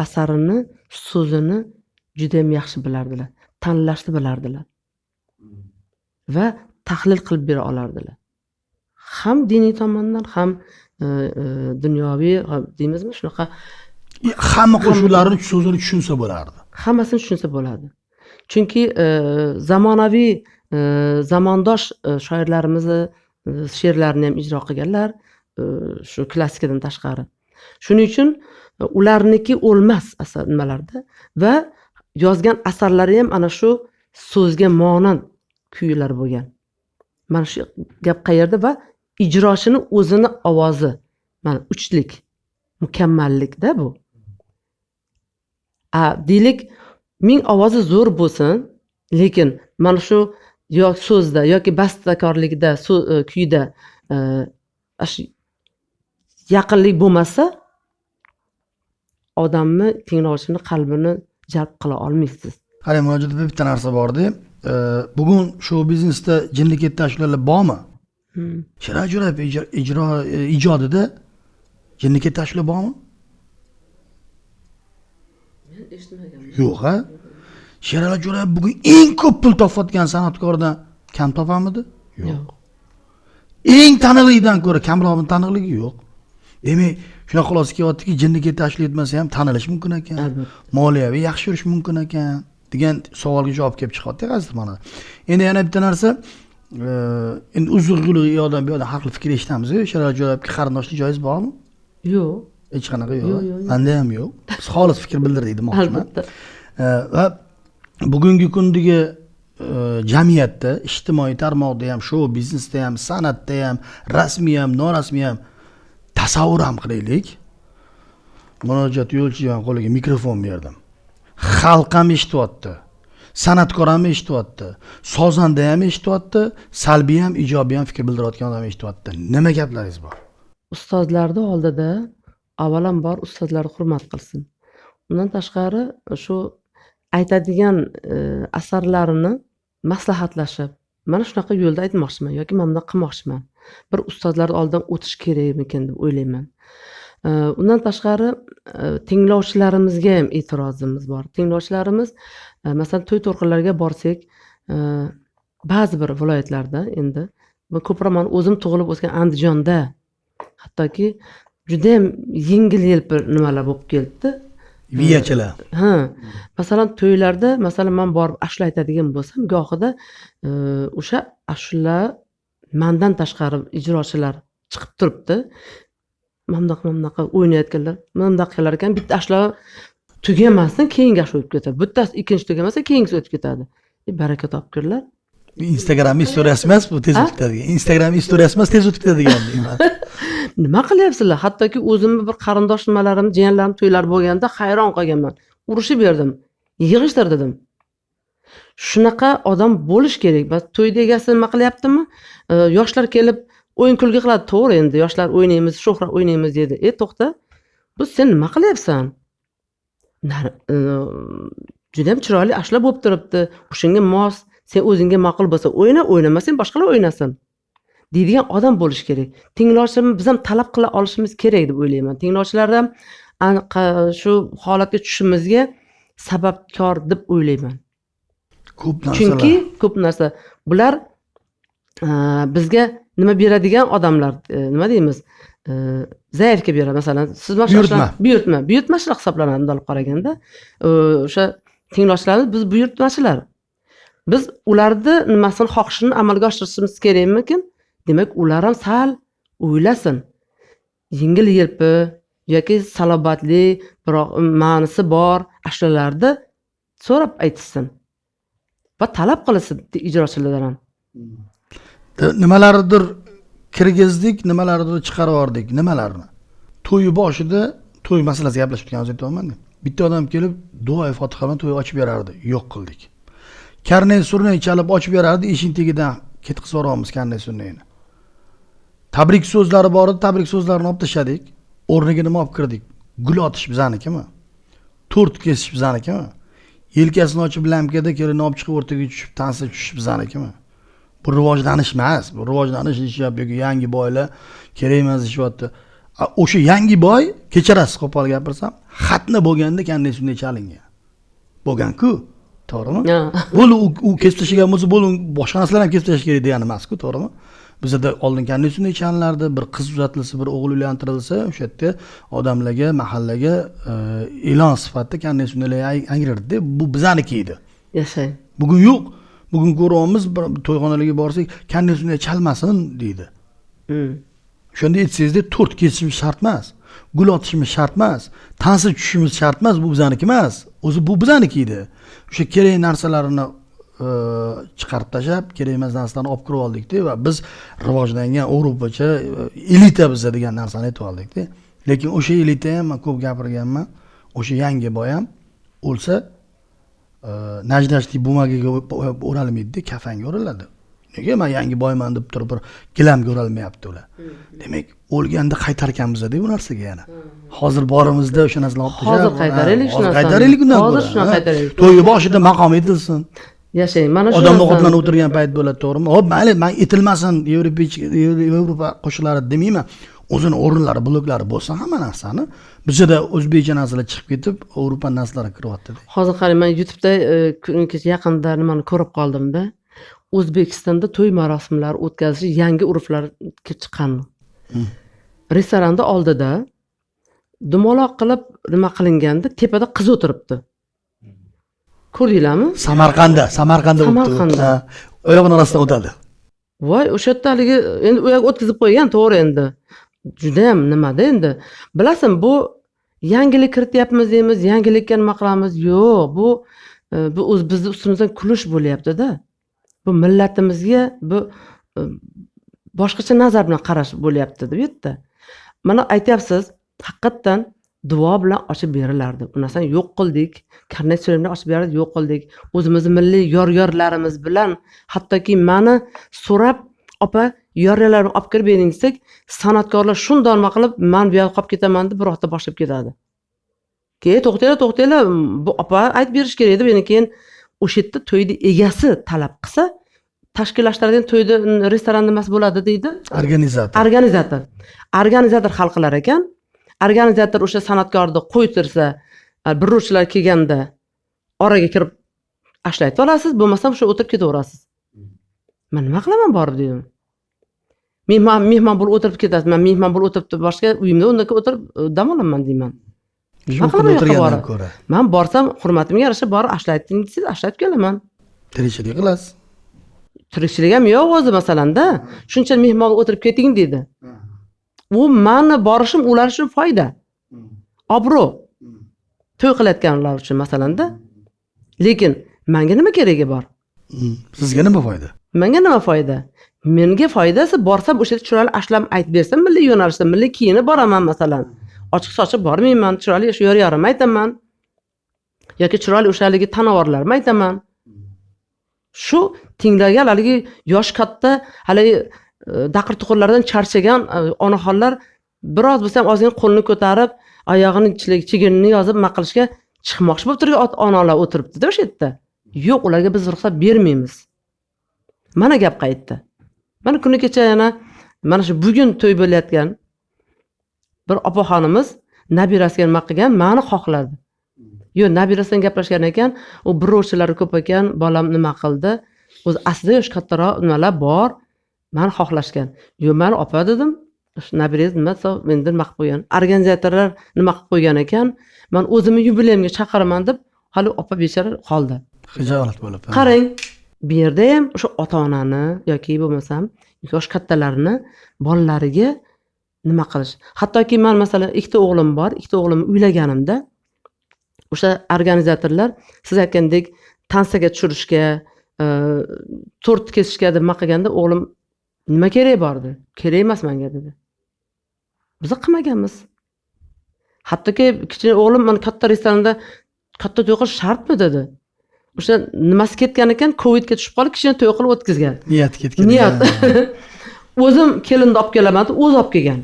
asarini, so'zini juda ham yaxshi bilardilar. Tanlashni bilardilar. Va tahlil qilib bera olardilar. Ham diniy tomondan, ham dunyoviy, deymizmi, shunaqa Hamma qo'shiqlarni so'zini tushunsa bo'lardi. hammasini tushunsa bo'ladi. Chunki zamonaviy zamondosh shoirlarimizni she'rlarini ham ijro qilganlar, shu klassikadan tashqari. Shuning uchun ularniki o'lmas asar nimalarda va yozgan asarlari ham ana shu so'zga monand kuylar bo'lgan. Mana shu gap qayerda va ijrochini o'zini ovozi. Mana uchlik, mukammallikda bu. Deylik, ming ovozi zo'r bo'lsin, lekin mana shu yo so'zda yoki bastakorlikda, kuyda yaqinlik bo'lmasa, odamni, tinglovchini qalbini jalb qila olmaysiz. Qarang, murojaatda bitta narsa bor-da. Bugun show biznesda jinni ketdi ashulalar bormi? Sherali Jo'rayev ijodida jinni ketdi ashula bormi? Men eshitmaganman. Yo'q, ha? Sherali Jo'rayev bugun eng ko'p pul topayotgan san'atkordan kam topamidi? Yo'q. Eng taniqlidan ko'ra kamroqning taniqligi yo'q. Demak, shunaqa xulosa kelyaptiki, jinni ketdi ashula yetmasa ham tanilish mumkin ekan. Moliyaviy yaxshi yurish mumkin ekan degan savolga javob kelib chiqyapti hozir mana. Endi yana bitta narsa, endi uzrli yo'ldan bu yoqdan haqli fikr eshitamiz. Sherali Jo'rayevga qarindoshlik joiz bormi? Yo'q. Hech qanaqa yo'q. Menda ham yo'q. Biz xolis fikr bildirdik demoqchiman. Va bugungi kundagi jamiyatda, ijtimoiy tarmoqda ham, show biznesda ham, san'atda ham, rasmiy ham, norasmiy ham tasavvur ham qilaylik. Murojaat yo'lchining qo'liga mikrofon berdim. Xalq ham eshityapti. San'atkor ham eshityapti. Sozanda ham eshityapti. Salbiy ham, ijobiy ham fikr bildirayotgan odam eshityapti. Nima gaplaringiz bor? Ustozlarni oldida avvalambor ustozlarni hurmat qilsin. Undan tashqari shu aytadigan asarlarini maslahatlashib, mana shunaqa yo'lda aytmoqchiman yoki mana bunday qilmoqchiman. Bir ustozlar oldidan o'tish kerakmikin deb o'ylayman. Undan tashqari tinglovchilarimizga ham e'tirozimiz bor. Tinglovchilarimiz masalan to'y to'rqinlarga borsak, ba'zi bir viloyatlarda endi ko'proq men o'zim tug'ilib o'sgan Andijonda hattoki juda ham yengil-yelpi nimalar bo'lib keldi. Viyachilar. Masalan to'ylarda, masalan men borib ashula aytadigan bo'lsam, gohida o'sha ashula mendan tashqari ijrochilar chiqib turibdi. Mamdaqa o'ynayotganlar, mamdaqa qilar ekan, bitta ashula tugamasdan keyingi ashula o'tib ketadi. Bittasi ikkinchi tugamasa, keyingisi o'tib ketadi. Baraka topkurlar. Instagram istoriyasi emas bu, tez o'tib ketadigan. Instagram istoriyasi emas, tez o'tib ketadigan deyman. Nima qilyapsizlar? Hattoki o'zimni bir qarindosh nimalarim, jiyanlarim to'ylar bo'lganda hayron qolganman. Urushib berdim, yig'ishtir dedim. Shunaqa odam bo'lish kerak. Bas to'yda egasi nima qilyaptimi? Yoshlar kelib o'yin kulgi qiladi, to'g'ri endi yoshlar o'ynaymiz, sho'xra o'ynaymiz dedi. To'xta. Bu sen nima qilyapsan? Juda ham chiroyli ashula bo'lib turibdi. O'shanga mos, sen o'zingga ma'qul bo'lsa o'yna, o'ynamasang boshqalar o'ynasin. deydigan odam bo'lish kerak. Tinglovchilarimiz biz ham talab qila olishimiz kerak deb o'ylayman. Tinglovchilar ham shu holatga tushishimizga sababkor deb o'ylayman. Ko'p narsalar. Chunki ko'p narsa bular bizga nima beradigan odamlar, nima deymiz? Zaifga beradi. Masalan, siz buyurtmachilar hisoblanadi bunday qaraganda. O'sha tinglovchilarimiz biz buyurtmachilar. Biz ularni nimasini xohishini amalga oshirishimiz kerakmikin? Demak, ular ham sal o'ylasin. Yengil yelpi yoki salobatli, biroq ma'nosi bor ashulalarni so'rab aytsin va talab qilsin ijrochilardan. Nimalardir kirgizdik, nimalardir chiqarib yubordik, nimalarni. To'y boshida to'y masalasi gaplashib turganimizni aytyapman. Bitta odam kelib duo fotiha bilan to'y ochib berardi, yo'q qildik. Karnay surnay chalib ochib berardi, eshik tagidan ketkizib yuboramiz karnay surnayni. Tabrik so'zlari bor edi, tabrik so'zlarini olib tashladik. O'rniga nima olib kirdik? Gul otish bizanikimi? Tort kesish bizanikimi? Yelkasini ochib lamkada kelin olib chiqib o'rtaga tushib, tansa tushish bizanikimi? Bu rivojlanish emas. Bu rivojlanish deyishyapti yoki yangi boylar kerak emas deyishyapti. O'sha yangi boy, kechirasiz qo'pol gapirsam, xatna bo'lganda kanday shunday chalingan. Bo'lgan-ku, to'g'rimi? Bo'li u kesib tashlagan bo'lsa, bo'li boshqa narsalar ham kesib tashlash kerak degani emas-ku, to'g'rimi? Bizda oldin kanday shunday chalinardi, bir qiz uzatilsa, bir o'g'il uylantirilsa, o'sha yerda odamlarga, mahallaga e'lon sifatida kanday shundaylar yangrardi. Bu bizaniki edi. Yashang. Bugun yo'q. Bugun ko'ramiz, to'yxonalarga borsak, kanday shunday chalmasin deydi. Shunda aytsangizda to'rt kesishimiz shart emas. Gul otishimiz shart emas. Tansi tushishimiz shart emas, bu bizaniki emas. O'zi bu bizaniki edi. O'sha kerak narsalarni chiqarib tashlab, kerak emas narsalarni olib kirib oldikda va biz rivojlangan Yevropacha elita bizda degan narsani aytib oldikda. Lekin o'sha elita ham men ko'p gapirganman. O'sha yangi boy ham o'lsa najdashli bumagaga o'ralmaydi, kafanga o'raladi. Nega men yangi boyman deb turib bir gilamga o'ralmayapti ular. Demak, o'lganda qaytarkanmiz deb bu narsaga yana. Hozir borimizda o'sha narsalarni olib tashlab, hozir qaytaraylik shu narsani. Qaytaraylik undan ko'ra. Hozir shuni qaytaraylik. To'yi boshida maqom etilsin. Yashang. Mana shu odamlar otlanib o'tirgan payt bo'ladi, to'g'rimi? Hop, mayli, men etilmasin, Yevropa qo'shinlari demayman. O'zini o'rinlari, bloklari bo'lsa hamma narsani bizda o'zbekcha narsalar chiqib ketib, Yevropa narsalari kiryapti. Hozir qarang, men YouTube'da yaqinda nimani ko'rib qoldim-da. O'zbekistonda to'y marosimlari o'tkazish yangi urflar kelib chiqqan. Restoranda oldida dumaloq qilib nima qilinganda, tepada qiz o'tiribdi. Ko'rdinglarmi? Samarqandda o'tdi. Oyog'ini orasidan o'tadi. Voy, o'sha yerda haligi endi u yoqqa o'tkazib qo'ygan, to'g'ri endi. Juda ham nimada endi. Bilasan, bu yangilik kirityapmiz deymiz, yangilikka nima qilamiz? Yo'q, bu bizni ustimizdan kulish bo'lyapti-da. Bu millatimizga bu boshqacha nazar bilan qarash bo'lyapti deb yerda. Mana aytyapsiz, haqiqatan duo bilan ochib berilardi. Bu narsani yo'q qildik. Karnay so'rimni ochib berdik, yo'q qildik. O'zimizni milliy yor-yorlarimiz bilan hattoki meni so'rab, opa, yor-yorlarni olib kirib bering desak, san'atkorlar shunday nima qilib, men bu yoqqa olib ketaman deb bir vaqtda boshlab ketadi. Keyin to'xtanglar, bu opa aytib berish kerak edi. Meni keyin o'sha yerda to'yni egasi talab qilsa, tashkillashtiradigan to'yda restoran nimasi bo'ladi deydi? Organizator hal qilar ekan. Organizator o'sha san'atkorni qo'ytirsa, birrovchilar kelganda oraga kirib ashlayib olasiz, bo'lmasam o'sha o'tirib ketaverasiz. Men nima qilaman borib dedim. Mehmon bo'lib o'tirib ketasiz. Men mehmon bo'lib o'tirib boshqa uyimda unda o'tirib dam olaman deyman. O'tirgandan ko'ra. Men borsam, hurmatimga yarasha borib ashlayting desangiz, ashlatib kelaman. Tirikchilik qilasiz. Tirikchilik ham yo'q o'zi masalanda. Shuncha mehmon o'tirib keting dedi. U meni borishim ular uchun foyda. Obro'. To'y qilayotganlar uchun masalanda. Lekin menga nima keragi bor? Sizga nima foyda? Menga nima foyda? Menga foydasi borsam o'sha chiroyli ashlam aytib bersam, milliy yo'nalishda, milliy kiyinib boraman masalan. Ochiq sochiq bormayman, chiroyli yo'rim aytaman. Yoki chiroyli o'shaligi tanavorlarni aytaman. Shu tinglagan haligi yosh katta, haligi daqir-tuqurlardan charchagan onaxonlar biroz bo'lsa ham ozgina qo'lini ko'tarib, oyog'ini chiginini yozib maqilishga chiqmoqchi bo'lib turgan onalar o'tiribdi-da o'sha yerda. Yo'q, ularga biz ruxsat bermaymiz. Mana gap qaytdi. Mana kuni kecha yana mana shu bugun to'y bo'layotgan bir opaxonimiz nabirasiga nima qilgan, meni xohladi. Yo'q, nabirasidan gaplashgan ekan, u birovchilari ko'p ekan, bolam nima qildi? O'zi aslida yosh kattaroq nimalar bor, meni xohlashgan. Yo'q, men opa dedim. Nabirangiz nima endi nima qilib qo'ygan? Organizatorlar nima qilib qo'ygan ekan? Men o'zimni yubileyimga chaqiraman deb, hali opa bechora qoldi. Xijolat bo'lib. Qarang, Bu yerda ham o'sha ota-onani yoki bo'lmasam yosh kattalarini bolalariga nima qilish. Hattoki men masalan ikkita o'g'lim bor, ikkita o'g'limni uylaganimda o'sha organizatorlar siz aytgandek tansaga tushirishga, tort kesishga deb nima qilganda o'g'lim nima kerak bor dedi. Kerak emas menga dedi. Biz qilmaganmiz. Hattoki kichkina o'g'lim men katta restoranda katta to'y qilish shartmi dedi. O'sha nimasi ketgan ekan, Covidga tushib qolib, kichkina to'y qilib o'tkazgan. Niyat ketgan. Niyat. O'zim kelinni olib kelaman, o'zi olib kelgan.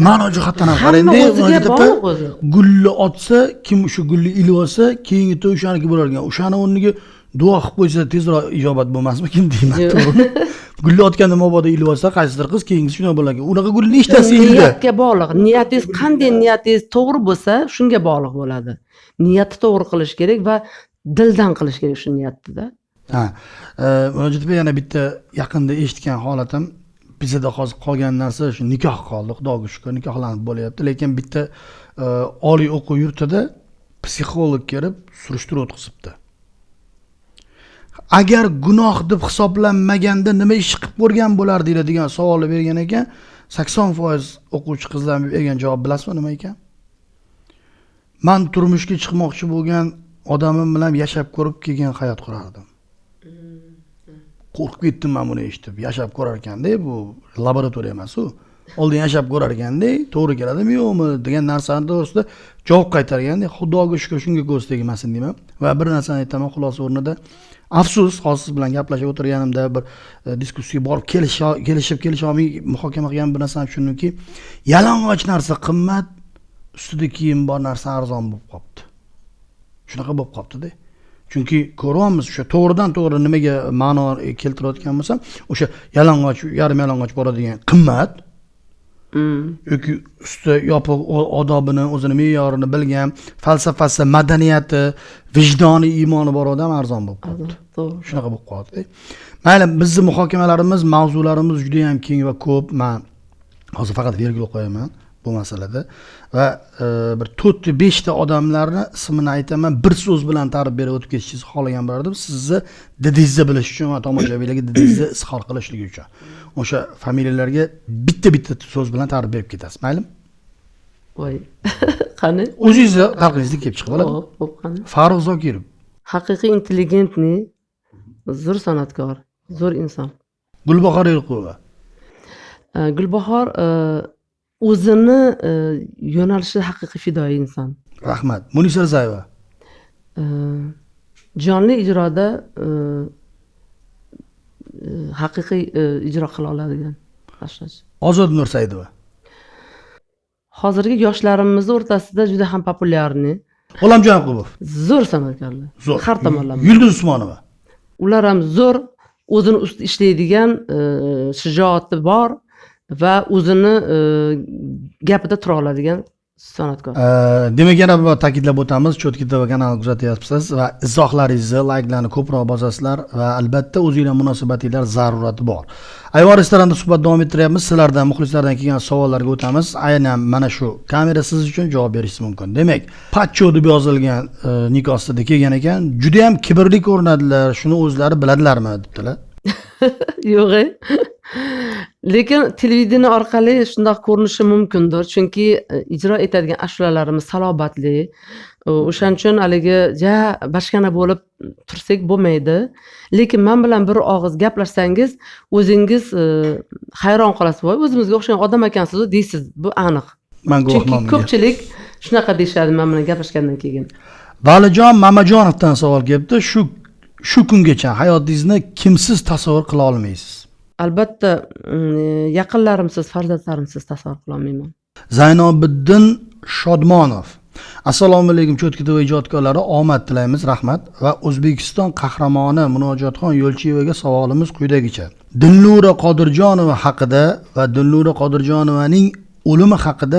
Ma'no jihatdan ham Hamma qarang-da, o'ziga bog'liq o'zi. gulni otsa, kim o'sha gulni ilib olsa, keyingi to'y o'shaniki bo'lar ekan. O'shani o'rniga duo qilib qo'ysa tezroq ijobat bo'lmasmikin deyman. To'g'ri. Gulni otganda mabodo ilib olsa, qaysidir qiz keyingisi shunday bo'lar ekan. Unaqa gulni nechtasi ildi? Niyatga bog'liq. Niyatingiz qanday niyatingiz to'g'ri bo'lsa, shunga bog'liq bo'ladi. Niyatni to'g'ri qilish kerak va dildan qilish kerak shu niyatni-da. Ha. Murojaatbek yana bitta yaqinda eshitgan holatim bizada hozir qolgan narsa shu nikoh qoldi. Xudoga shukr, nikohlanib bo'lyapti, lekin bitta oliy o'quv yurtida psixolog kelib surishtiruv o'tkazibdi. Agar gunoh deb hisoblanmaganda nima ish qilib ko'rgan bo'lardinglar degan savolni bergan ekan. 80% o'quvchi qizlar bergan javob bilasizmi nima ekan? Men turmushga chiqmoqchi bo'lgan odamim bilan yashab ko'rib kelgan hayot qurardim. Qo'rqib ketdim men buni eshitib. Yashab ko'rar ekanda, bu laboratoriya emas u. Oldin yashab ko'rar ekanda, to'g'ri keladimi yo'qmi degan narsani to'g'risida javob qaytarganda, xudoga shukr shunga ko'z tegmasin deyman. Va bir narsani aytaman xulosa o'rnida. Afsus, hozir siz bilan gaplashib o'tirganimda bir diskussiyaga borib kelisha olmay muhokama qilgan bir narsani tushundimki, yalang'och narsa qimmat, ustida kiyim bor narsa arzon bo'lib qolibdi. Shunaqa bo'lib qolibdi-da. Chunki ko'ryapmiz o'sha to'g'ridan to'g'ri nimaga ma'no keltirayotgan bo'lsam, o'sha yalang'och, yarim yalang'och boradigan qimmat yoki usti yopiq odobini, o'zini me'yorini bilgan, falsafasi, madaniyati, vijdoni, iymoni bor odam arzon bo'lib qoldi. To'g'ri. Shunaqa bo'lib qoldi. Mayli, bizning muhokamalarimiz, mavzularimiz juda ham keng va ko'p. Men hozir faqat vergul qo'yaman bu masalada va bir 4-5 ta odamlarni ismini aytaman, bir so'z bilan ta'rif berib o'tib ketishingizni xohlagan bo'lardim. Sizni didingizni bilish uchun va tomoshabinlarga didingizni izhor qilishligi uchun. O'sha familiyalarga bitta-bitta so'z bilan ta'rif berib ketasiz, maylimi? Voy. Qani? O'zingizni talqiningizga kelib chiqib oladi. Xo'p, qani? Farruh Zokirov. Haqiqiy intelligentni, zo'r san'atkor, zo'r inson. Gulbahor Erqulova. Gulbahor o'zini yo'nalishi haqiqiy fidoyi inson. Rahmat. Munisa Rizayeva. Jonli ijroda haqiqiy ijro qila oladigan boshlovchi. Ozod Nursaidova. Hozirgi yoshlarimiz o'rtasida juda ham populyarni. G'ulomjon Yaqubov. Zo'r san'atkorlar. Zo'r. Har tomonlama. Yulduz Usmonova. Ular ham zo'r, o'zini ustida ishlaydigan shijoati bor va o'zini gapida tura oladigan san'atkor. Demak, yana bir ta'kidlab o'tamiz, Cho'tki TV kanalini kuzatyapsiz va izohlaringizni, layklarni ko'proq bosasizlar va albatta o'zingizlar munosabatinglar zarurati bor. Ayvon restoranda suhbat davom ettiryapmiz. Sizlardan, muxlislardan kelgan savollarga o'tamiz. Aynan mana shu kamera siz uchun javob berishingiz mumkin. Demak, Pacho deb yozilgan nik ostida kelgan ekan, juda ham kibrli ko'rinadilar. Shuni o'zlari biladilarmi debdilar. Yo'q. Lekin televideniya orqali shunday ko'rinishi mumkindir, chunki ijro etadigan ashulalarimiz salobatli. O'shaning uchun haligi bashkana bo'lib tursak bo'lmaydi. Lekin men bilan bir og'iz gaplashsangiz, o'zingiz hayron qolasiz. Voy, o'zimizga o'xshagan odam ekansiz deysiz. Bu aniq. Men guvohman. Chunki ko'pchilik shunaqa deyshadi men bilan gaplashgandan keyin. Valijon Mamajonovdan savol kelibdi. Shu kungacha hayotingizni kimsiz tasavvur qila olmaysiz? Albatta, yaqinlarimsiz, farzandlarimsiz tasavvur qila olmayman. Zaynobiddin Shodmonov. Assalomu alaykum Cho'tki TV ijodkorlari, omad tilaymiz, rahmat. Va O'zbekiston qahramoni Munojotxon Yo'lchiyevaga savolimiz quyidagicha. Dilnura Qodirjonova haqida va Dilnura Qodirjonovaning o'limi haqida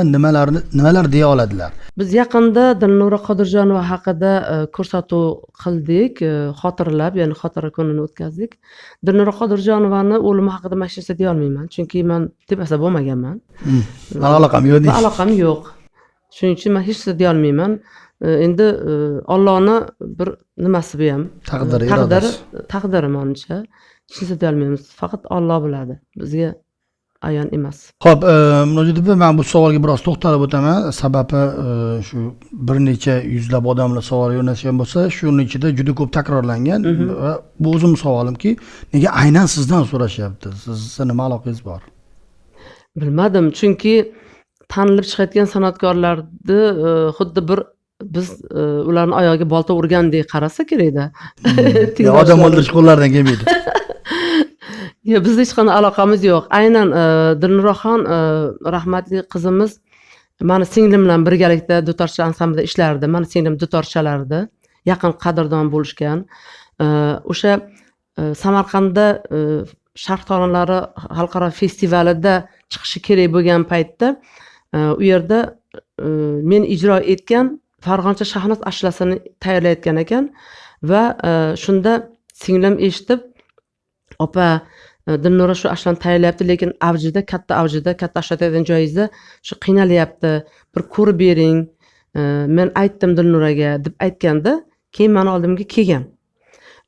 nimalar deya oladilar? Biz yaqinda Dilnura Qodirjonova haqida ko'rsatuv qildik, xotirlab, ya'ni xotira kunini o'tkazdik. Dilnura Qodirjonovani o'limi haqida men hech narsa deya olmayman, chunki men tepasida bo'lmaganman. Aloqam yo'q. Aloqam yo'q. Shuning uchun men hech narsa deya olmayman. Endi Allohni bir nimasi bu ham Taqdiri, taqdiri irodasi. taqdiri menimcha. Hech narsa deya olmaymiz. Faqat Alloh biladi. Bizga ayon emas. Xo'p, Murojaat opa, men bu savolga biroz to'xtalib o'taman. Sababi shu bir necha yuzlab odamlar savol yo'naltishgan bo'lsa, shuning ichida juda ko'p takrorlangan va bu o'zim savolimki, nega aynan sizdan so'rashyapti? Sizga nima aloqangiz bor? Bilmadim, chunki tanilib chiqayotgan san'atkorlarni xuddi bir biz ularni oyog'iga bolta urgandek qarasa kerakda. Ya odam o'ldirish qo'llaridan kelmaydi. Yo, bizda hech qanday aloqamiz yo'q. Aynan Dilnuroxon rahmatli qizimiz mani singlim bilan birgalikda dutorcha ansamblida ishlardi. Mani singlim dutor chalardi. Yaqin qadrdon bo'lishgan. O'sha Samarqandda Sharq taronlari xalqaro festivalida chiqishi kerak bo'lgan paytda u yerda men ijro etgan Farg'oncha Shahnoz ashlasini tayyorlayotgan ekan va shunda singlim eshitib, opa, Dilnura shu ashlani tayyorlayapti, lekin katta ashlatadigan joyingizda shu qiynalyapti, bir ko'rib bering. Men aytdim Dilnuraga deb aytganda, keyin meni oldimga kelgan.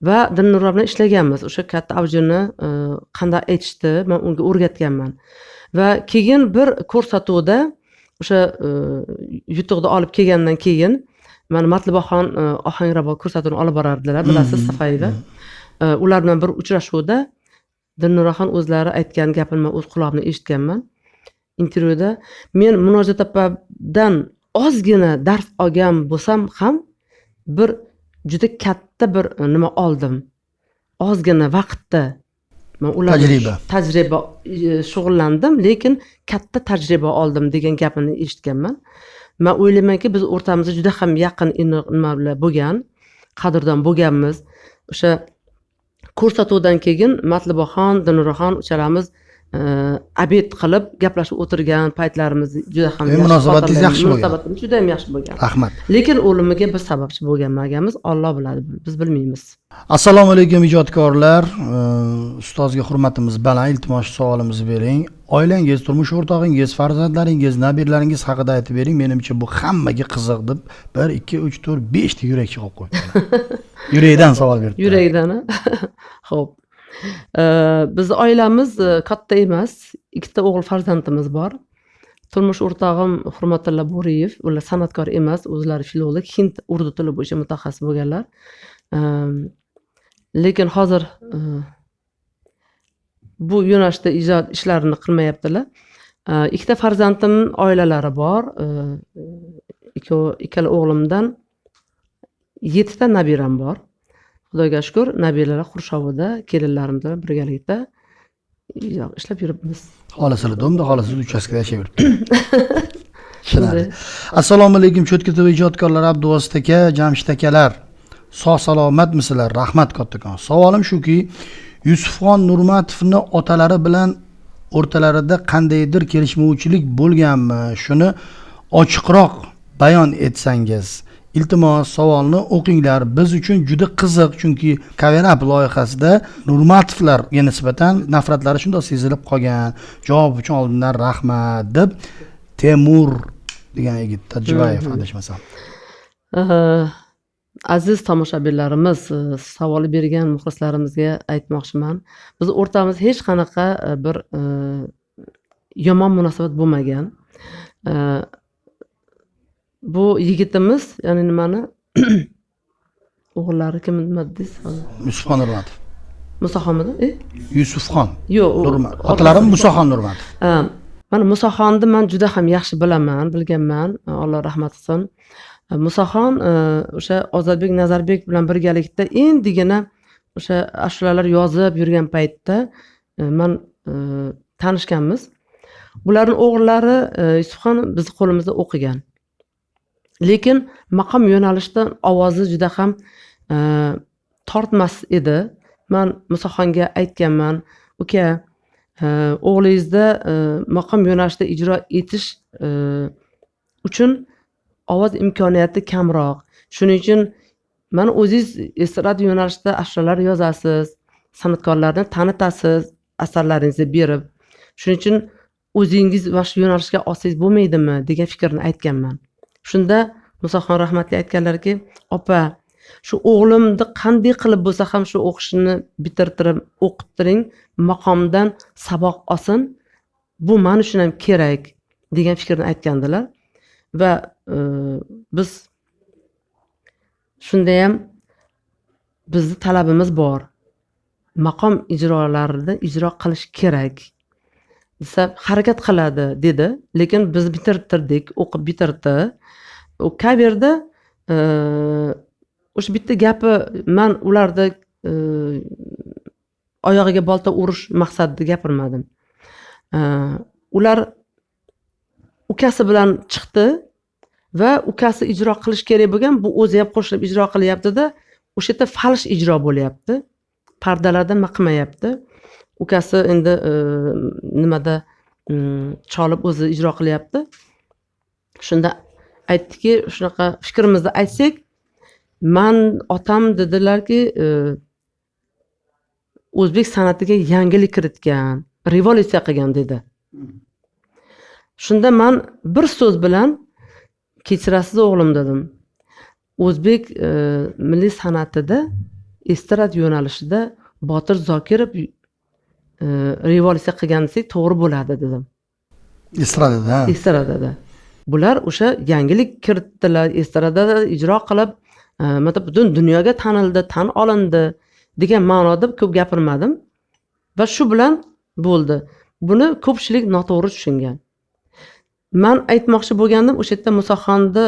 Va Dilnura bilan ishlaganmiz. O'sha katta avjini qanday aytishdi, men unga o'rgatganman. Va keyin bir ko'rsatuvda o'sha yutuqni olib kelgandan keyin mana Matlibaxon Ohangrabo ko'rsatuvini olib borardilar, bilasiz, Safayeva. Ular bilan bir uchrashuvda Dilnuraxon o'zlari aytgan gapini men o'z quloqimdan eshitganman. Intervyuda men Murojaat opadan ozgina dars olgan bo'lsam ham bir juda katta bir nima oldim. Ozgina vaqtda men ular tajriba shug'ullandim, lekin katta tajriba oldim degan gapini eshitganman. Men o'ylaymanki, biz o'rtamizda juda ham yaqin nima bilan bo'lgan, qadrdon bo'lganmiz. O'sha ko'rsatuvdan keyin Matlibaxon, Dilnuraxon uchalamiz obed qilib gaplashib o'tirgan paytlarimiz juda ham munosabatingiz yaxshi bo'lgan. Munosabatimiz juda ham yaxshi bo'lgan. Rahmat. Lekin o'limiga biz sababchi bo'lganmiz, Alloh biladi, biz bilmaymiz. Assalomu alaykum ijodkorlar. Ustozga hurmatimiz baland. Iltimos savolimizni bering. Oilangiz, turmush o'rtog'ingiz, farzandlaringiz, nabiralaringiz haqida aytib bering. Menimcha bu hammaga qiziq deb 1 2 3 4 5 ta yurakchi qo'yib qo'yibdilar. Yurakdan savol beribdi. Yurakdan. Xo'p. Biz oilamiz katta emas, ikkita o'g'il farzandimiz bor. Turmush o'rtog'im Hurmatilla Bo'riyev, ular san'atkor emas, o'zlari filolog, hind urdu tili bo'yicha mutaxassis bo'lganlar. Lekin hozir bu yo'nalishda ijod ishlarini qilmayaptilar. Ikkita farzandim oilalari bor. Ikkala o'g'limdan 7 ta nabiram bor. Xudoga shukr, nabiralar Qurshovida kelinlarim bilan birgalikda ishlab yuribmiz. Xolasizlar domda, xolasiz uchastkada yashab yuribdi. Shunday. Assalomu alaykum Cho'tka TV ijodkorlar, Abduvosit aka, Jamshid akalar. Sog' salomatmisizlar? Rahmat kattakon. Savolim shuki, Yusufxon Nurmatovning otalari bilan o'rtalarida qandaydir kelishmovchilik bo'lganmi? Shuni ochiqroq bayon etsangiz. Iltimos savolni o'qinglar. Biz uchun juda qiziq, chunki Cover Up loyihasida Nurmatovlarga nisbatan nafratlari shunday sezilib qolgan. Javob uchun oldindan rahmat deb Temur degan yigit Tajbayev adashmasam. Aziz tomoshabinlarimiz, savol bergan muxlislarimizga aytmoqchiman. Biz o'rtamizda hech qanaqa bir yomon munosabat bo'lmagan. Bu yigitimiz, ya'ni nimani o'g'illari kim nima dedingiz? Yusufxon Nurmatov. Musoxonmidi? Yusufxon. Yo'q, otalarim Musoxon Nurmatov. Mana Musoxonni men juda ham yaxshi bilaman, bilganman. Alloh rahmat qilsin. Musoxon o'sha Ozodbek Nazarbek bilan birgalikda endigina o'sha ashulalar yozib yurgan paytda men tanishganmiz. Ularning o'g'illari Yusufxon biz qo'limizda o'qigan. Lekin maqom yo'nalishdan ovozi juda ham tortmas edi. Men Musoxonga aytganman, uka, o'g'lingizda maqom yo'nalishida ijro etish uchun ovoz imkoniyati kamroq. Shuning uchun mana o'zingiz estrada yo'nalishida ashulalar yozasiz, san'atkorlarni tanitasiz, asarlaringizni berib. Shuning uchun o'zingiz mana shu yo'nalishga olsangiz bo'lmaydimi degan fikrni aytganman. Shunda Musoxon rahmatli aytganlarki, opa, shu o'g'limni qanday qilib bo'lsa ham shu o'qishini bitirtirib o'qittiring, maqomdan saboq olsin. Bu men uchun ham kerak degan fikrni aytgandilar va biz shunda ham bizni talabimiz bor. Maqom ijrolarida ijro qilish kerak. Desa harakat qiladi dedi, lekin biz bitirtirdik, o'qib bitirdi. U kaverda o'sha bitta gapi men ularda oyog'iga bolta urish maqsadida gapirmadim. Ular ukasi bilan chiqdi va ukasi ijro qilish kerak bo'lgan, bu o'zi ham qo'shilib ijro qilyapti-da, o'sha yerda falsh ijro bo'lyapti. Pardalarda maqmayapti. Ukasi endi nimada cholib o'zi ijro qilyapti. Shunda aytdiki, shunaqa fikrimizni aytsak, men otam dedilarki, o'zbek san'atiga yangilik kiritgan, revolyutsiya qilgan dedi. Shunda men bir so'z bilan kechirasiz o'g'lim dedim. O'zbek milliy san'atida estrad yo'nalishida Botir Zokirov revolyutsiya qilgan desak to'g'ri bo'ladi dedim. Estradada. Estradada. Bular o'sha yangilik kiritdilar, estradada ijro qilib, butun dunyoga tanildi, tan olindi degan ma'noda ko'p gapirmadim va shu bilan bo'ldi. Buni ko'pchilik noto'g'ri tushungan. Men aytmoqchi bo'lgandim, o'sha yerda Musoxonni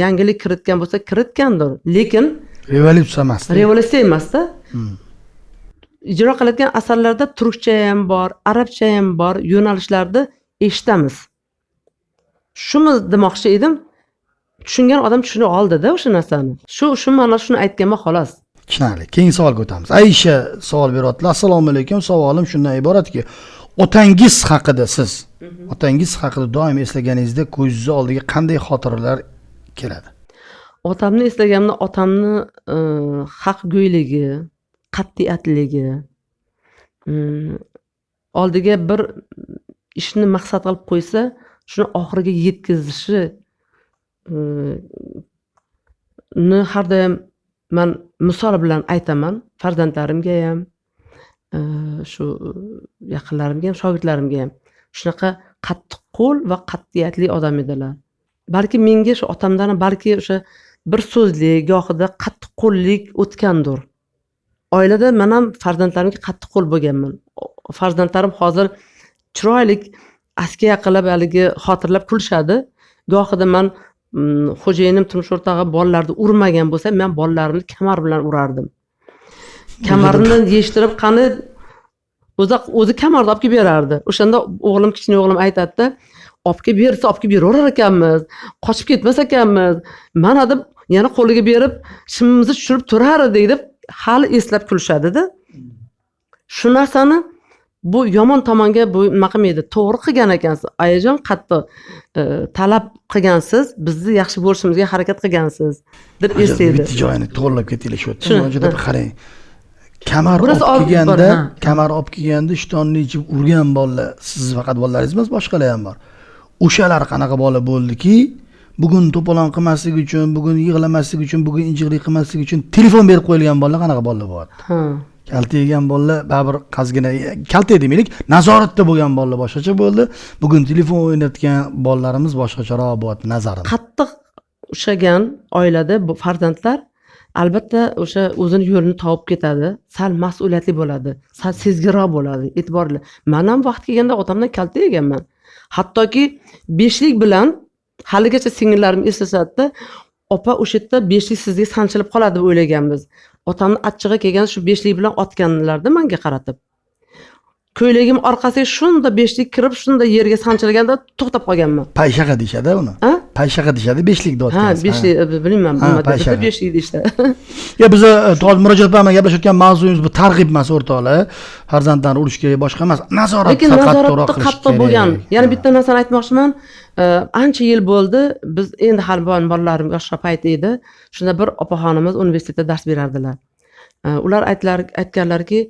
yangilik kiritgan bo'lsa, kiritgandir, lekin Revolyutsiya emas. Revolyutsiya emas-da. Ijro qilayotgan asarlarda turkcha ham bor, arabcha ham bor, yo'nalishlarda eshitamiz. Shuni demoqchi edim. Tushungan odam tushuna oldi-da o'sha narsani. Shu mana shuni aytganman xolos. Tushunarli. Keyingi savolga o'tamiz. Aisha savol beryaptilar. Assalomu alaykum. Savolim shundan iboratki, otangiz haqida siz, otangiz haqida doim eslaganingizda ko'zingiz oldiga qanday xotiralar keladi? Otamni eslaganimda otamni haqgo'yligi, qat'iyatligi, oldiga bir ishni maqsad qilib qo'ysa, shuni oxiriga yetkazishi ni har doim men misol bilan aytaman, farzandlarimga ham, shu yaqinlarimga ham, shogirdlarimga ham. Shunaqa qattiqqo'l va qat'iyatli odam edilar. Balki menga shu otamdan balki o'sha bir so'zlik, gohida qattiqqo'llik o'tgandir. Oilada men ham farzandlarimga qattiqqo'l bo'lganman. Farzandlarim hozir chiroyli askiya qilib haligi xotirlab kulishadi. Gohida men xo'jayinim turmush o'rtog'i bolalarni urmagan bo'lsa, men bolalarimni kamar bilan urardim. Kamarini yeshtirib qani o'zi kamarni olib kelib berardi. O'shanda o'g'lim, kichkina o'g'lim aytadi-da, olib kelib bersa, olib kelib beraverar ekanmiz, qochib ketmas ekanmiz. Mana deb yana qo'liga berib, shimimizni tushirib turar edik deb hali eslab kulishadi-da. Shu narsani bu yomon tomonga bu nima qilmaydi. To'g'ri qilgan ekansiz. Ayajon qattiq talab qilgansiz, bizni yaxshi bo'lishimizga harakat qilgansiz deb eslaydi. Bitta joyini to'g'rilab ketaylik shu yerda. Hozirda qarang. Kamar olib kelganda ishtonni ichib urgan bolalar, siz faqat bolalaringiz emas, boshqalar ham bor. O'shalar qanaqa bola bo'ldiki, bugun to'polon qilmaslik uchun, bugun yig'lamaslik uchun, bugun injiqlik qilmaslik uchun telefon berib qo'yilgan bolalar qanaqa bolalar bo'ladi? Kalta yegan bolalar baribir qazgina, kalta demaylik, nazoratda bo'lgan bolalar boshqacha bo'ldi. Bugun telefon o'ynatgan bolalarimiz boshqacharoq bo'ladi nazarimda. Qattiq ushlagan oilada bu farzandlar albatta o'sha o'zini yo'lini topib ketadi, sal mas'uliyatli bo'ladi, sal sezgiroq bo'ladi, e'tiborli. Men ham vaqt kelganda otamdan kalta yeganman. Hattoki 5lik bilan haligacha singillarim eslasadi-da, opa o'sha yerda 5lik sizga sanchilib qoladi deb o'ylaganmiz. Otamni achchig'i kelganda shu 5lik bilan otganlardi menga qaratib. Ko'ylagim orqasiga shunda 5lik kirib, shunda yerga sanchilganda to'xtab qolganman. Payshaqa deyshadi uni. Payshaqa deyshadi 5likda otgansiz. Ha, 5lik bilmayman, bilmadim. 5lik deyshadi. Ya biz hozir murojaat bilan gaplashayotgan mavzuyimiz bu targ'ib emas o'rtoqlar. Farzandlarni urish kerak, boshqa emas. Nazorat qattiqroq qilish kerak. Bo'lgan. Yana bitta narsani aytmoqchiman. Ancha yil bo'ldi, biz endi hali bolalarim yoshroq payt edi. Shunda bir opaxonimiz universitetda dars berardilar. Ular aytganlarki,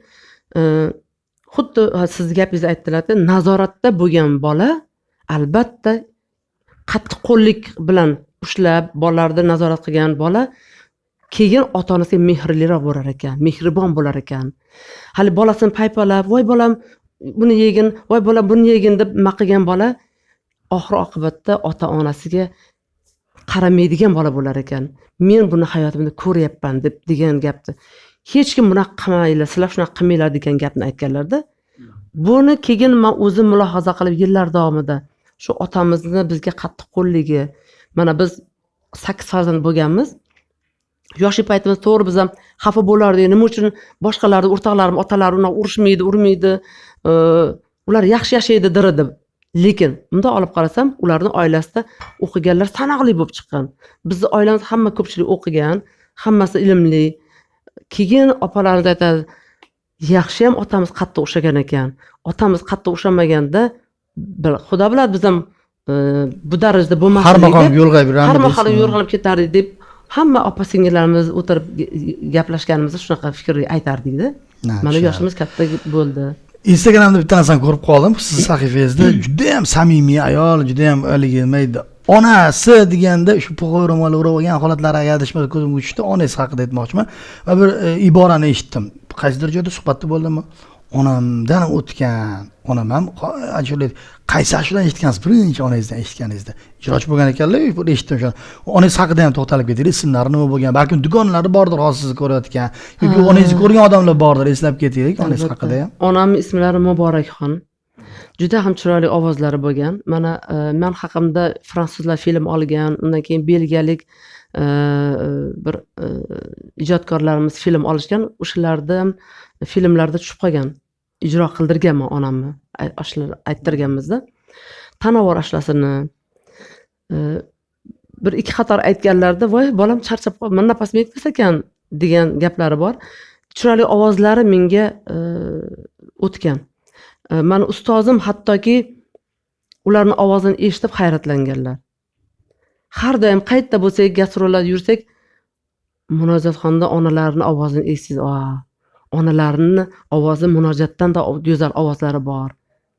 xuddi siz gapingizni aytdilar-da, nazoratda bo'lgan bola albatta qattiqqo'llik bilan ushlab bolalarni nazorat qilgan bola keyin ota onasiga mehrliroq bo'lar ekan, mehribon bo'lar ekan. Hali bolasini paypalab, voy bolam buni yegin, voy bolam buni yegin deb maqilgan bola oxir oqibatda ota onasiga qaramaydigan bola bo'lar ekan. Men buni hayotimda ko'ryapman deb degan gapni hech kim bunaqa qilmanglar, sizlar shunaqa qilmanglar degan gapni aytganlarda, buni keyin men o'zim mulohaza qilib yillar davomida shu otamizni bizga qattiq qo'lligi, mana biz 8 farzand bo'lganmiz. Yoshli paytimiz to'g'ri biz ham xafa bo'lardik. Nima uchun boshqalarni o'rtoqlarim, otalari uni urishmaydi, urmaydi. Ular yaxshi yashaydi deb. Lekin bunda olib qarasam, ularning oilasida o'qiganlar sanoqli bo'lib chiqqan. Bizning oilamiz hamma ko'pchilik o'qigan, hammasi ilmli. Keyin opalarimiz aytadi, yaxshi ham otamiz qattiq o'shagan ekan. Otamiz qattiq o'shamaganda, xudo biladi biz ham bu darajada bo'lmasdik. Har maqom yo'lg'ayib yuramiz. Har maqom yo'lg'alib ketardik deb hamma opa singillarimiz o'tirib gaplashganimizda shunaqa fikr aytardik-da. Mana yoshimiz katta bo'ldi. Instagramda bitta narsani ko'rib qoldim. Siz sahifangizda juda ham samimiy ayol, juda ham haligi mayda onasi deganda shu po'g'ir ro'mol o'rab olgan holatlari adashmasa ko'zimga tushdi. Onasi haqida aytmoqchiman va bir iborani eshitdim. Qaysidir joyda suhbatda bo'ldimmi? Onamdan o'tgan, onam ham ajoyib. Qaysi ashuladan eshitgansiz? Birinchi onangizdan eshitganingizda. Ijrochi bo'lgan ekanlar, bir eshitdim shuni. Onangiz haqida ham to'xtalib ketaylik. Ismlari nima bo'lgan? Balkim do'konlari bordir, hozir sizni ko'rayotgan. Yoki onangizni ko'rgan odamlar bordir, eslab ketaylik onangiz haqida ham. Onamning ismlari Muborakxon. Juda ham chiroyli ovozlari bo'lgan. Mana men haqimda fransuzlar film olgan, undan keyin belgiyalik bir ijodkorlarimiz film olishgan. O'shalarda ham filmlarda tushib qolgan. Ijro qildirganman onamni. Ashlar ayttirganmizda. Tanavor ashlasini bir ikki qator aytganlarda, voy bolam charchab qoldi, men nafasim yetmas ekan degan gaplari bor. Chiroyli ovozlari menga o'tgan. Mani ustozim hattoki ularning ovozini eshitib hayratlanganlar. Har doim qayerda bo'lsak, gastrollarda yursak, Munojatxonda onalarning ovozini eshitasiz. Onalarning ovozi Munojatdan da go'zal ovozlari bor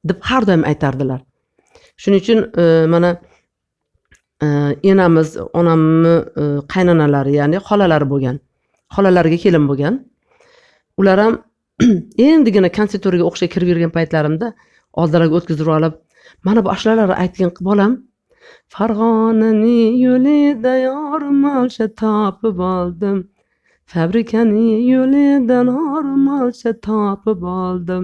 deb har doim aytardilar. Shuning uchun mana enamiz, onamni qaynonalari, ya'ni xolalari bo'lgan. Xolalariga kelin bo'lgan. Ular ham endigina konservatoriyaga o'qishga kirib yurgan paytlarimda oldilariga o'tkazib olib, mana bu ashulalarni aytgan bolam, Farg'onaning yo'lida yormalsha topib oldim. Fabrikaning yo'lidan hormalcha topib oldim.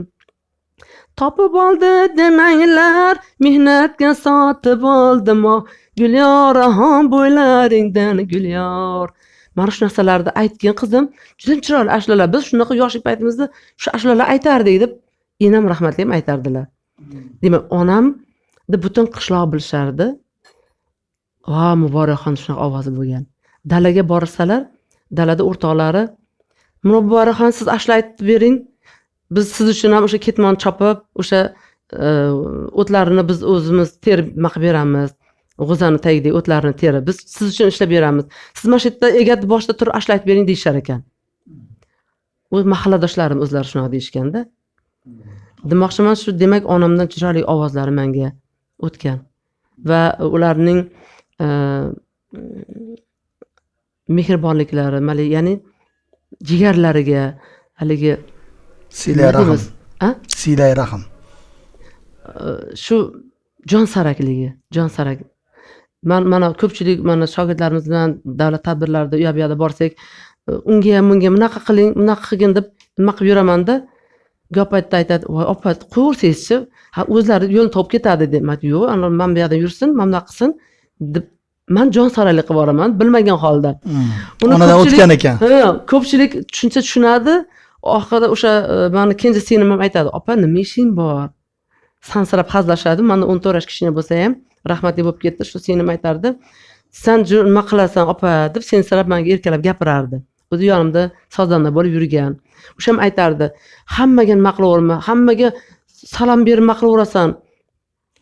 Topib oldi demanglar, mehnatga sotib oldim. Gulyoraxon bo'ylaringdan gulyor. Mana shu narsalarni aytgan qizim, juda chiroyli ashulalar. Biz shunaqa yoshlik paytimizda shu ashulalar aytardik deb enam rahmatli ham aytardilar. Demak, onam deb butun qishloq bilishardi. Muborakxon shunaqa ovozi bo'lgan. Dalaga borsalar, dalada o'rtoqlari, Muborakxon siz ashla aytib bering. Biz siz uchun ham o'sha ketmon chopib, o'sha o'tlarini biz o'zimiz terib maqib beramiz. G'o'zani tagidagi o'tlarini terib biz siz uchun ishlab beramiz. Siz mana shu yerda egatni boshida turib ashla aytib bering deyshar ekan. O'z mahalladoshlarim o'zlari shunaqa deyishganda. Demoqchiman shu, demak onamdan chiroyli ovozlari menga o'tgan va ularning mehribonliklari, ya'ni jigarlariga haligi silay rahim. Shu jon sarakligi, jon sarak. Mana ko'pchilik mana shogirdlarimiz bilan davlat tadbirlarida u yoqda borsak, unga bunaqa qiling, bunaqa qilgin deb nima qilib yuramanda, gap aytadi, voy opa, qo'yversizchi, o'zlari yo'lni topib ketadi deb. Yo'q, men bu yerdan yursin, men bunaqa qilsin deb men jon saraylik qilib boraman, bilmagan holda. Onadan o'tgan ekan. Ko'pchilik tushuncha tushunadi. Oxirida o'sha meni kenja singlim ham aytadi, opa, nima ishing bor? Sansirab hazillashadi. Menda 14 yosh kichkina bo'lsa ham, rahmatli bo'lib ketdi. Shu singlim aytardi, sen nima qilasan opa deb sensirab menga erkalab gapirardi. O'zi yonimda sozanda bo'lib yurgan. O'sha ham aytardi, hammaga nima qilaverma, hammaga salom berib nima qilaverasan.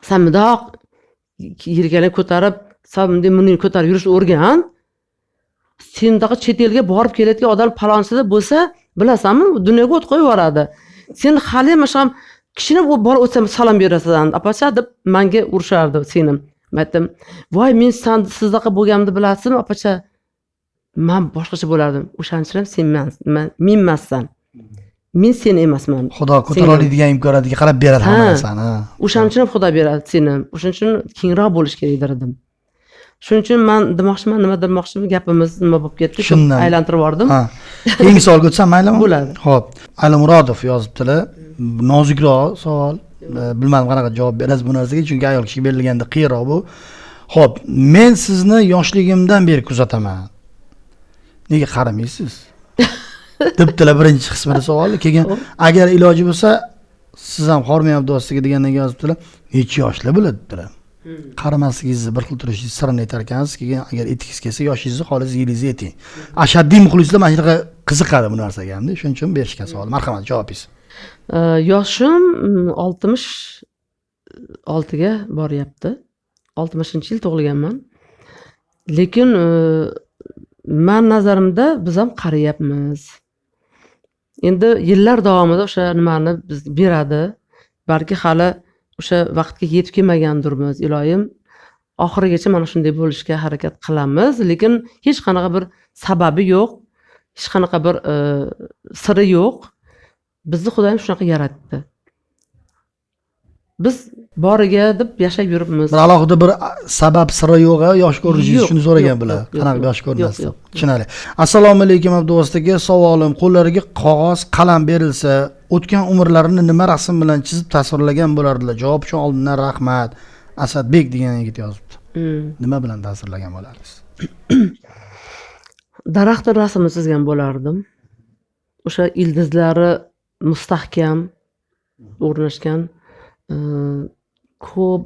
Sen mundoq yelkani ko'tarib, sen bunday ko'tarib yurishni o'rgan. Sendaqa chet elga borib kelayotgan odam palonchida bo'lsa, bilasanmi, dunyoga o't qo'yib yuboradi. Sen hali ham kichkina bola o'tsam salom berasan, apacha deb menga urishardi singlim. Men aytdim, voy men sizdaqa bo'lganimni bilasizmi opacha, men boshqacha bo'lardim. O'shaning uchun ham sen men emassan. Men sen emasman. Xudo ko'tara oladigan imkoniyatga qarab beradi hamma narsani. O'shaning uchun ham Xudo beradi seni. O'shaning uchun kengroq bo'lish kerak derdim. Shuning uchun men nima demoqchiman, gapimiz nima bo'lib ketdi, shuni aylantirib yubordim. Ha. Keyingi savolga o'tsam maylimi? Bo'ladi. Xo'p, Alimurodov yozibdilar. Nozikroq savol. Bilmadim qanaqa javob berasiz bu narsaga, chunki ayol kishiga berilganda qiyinroq bu. Xo'p, men sizni yoshligimdan beri kuzataman. Nega qaramaysiz? Debdilar birinchi qismida savolni. Keyin agar iloji bo'lsa, siz ham hormayapti do'stiga degandan yozibdilar. Necha yoshli bo'ladi dedilar. Qaramasligingizni bir xil turishingiz sirini aytar ekansiz. Keyin agar etingiz kelsa, yoshingizni xolis yilingizni eting. Ashaddiy muxlislar mana shunaqa qiziqadi bu narsaga hamda, shuning uchun berishgan savol. Marhamat, javobingiz. Yoshim 66 ga boryapti. 60-yil tug'ilganman. Lekin men nazarimda biz ham qarayapmiz. Endi yillar davomida o'sha nimani biz beradi. Balki hali o'sha vaqtga yetib kelmagandirmiz. Iloyim oxirigacha mana shunday bo'lishga harakat qilamiz, lekin hech qanaqa bir sababi yo'q, hech qanaqa bir siri yo'q. Bizni Xudoyim shunaqa yaratdi. Biz boriga deb yashab yuribmiz. Bir alohida bir sabab siri yo'q, yosh ko'rinishingiz uchun so'ragan bular. Qanaqa yosh ko'rinasiz? Tushunarli. Assalomu alaykum Abduvostaga, savolim, qo'llariga qog'oz, qalam berilsa, o'tgan umrlarini nima rasm bilan chizib tasvirlagan bo'lardilar? Javob uchun oldindan rahmat. Asadbek degan yigit yozibdi. Nima bilan tasvirlagan bo'lardingiz? Daraxtning rasmini chizgan bo'lardim. O'sha ildizlari mustahkam o'rnashgan ko'p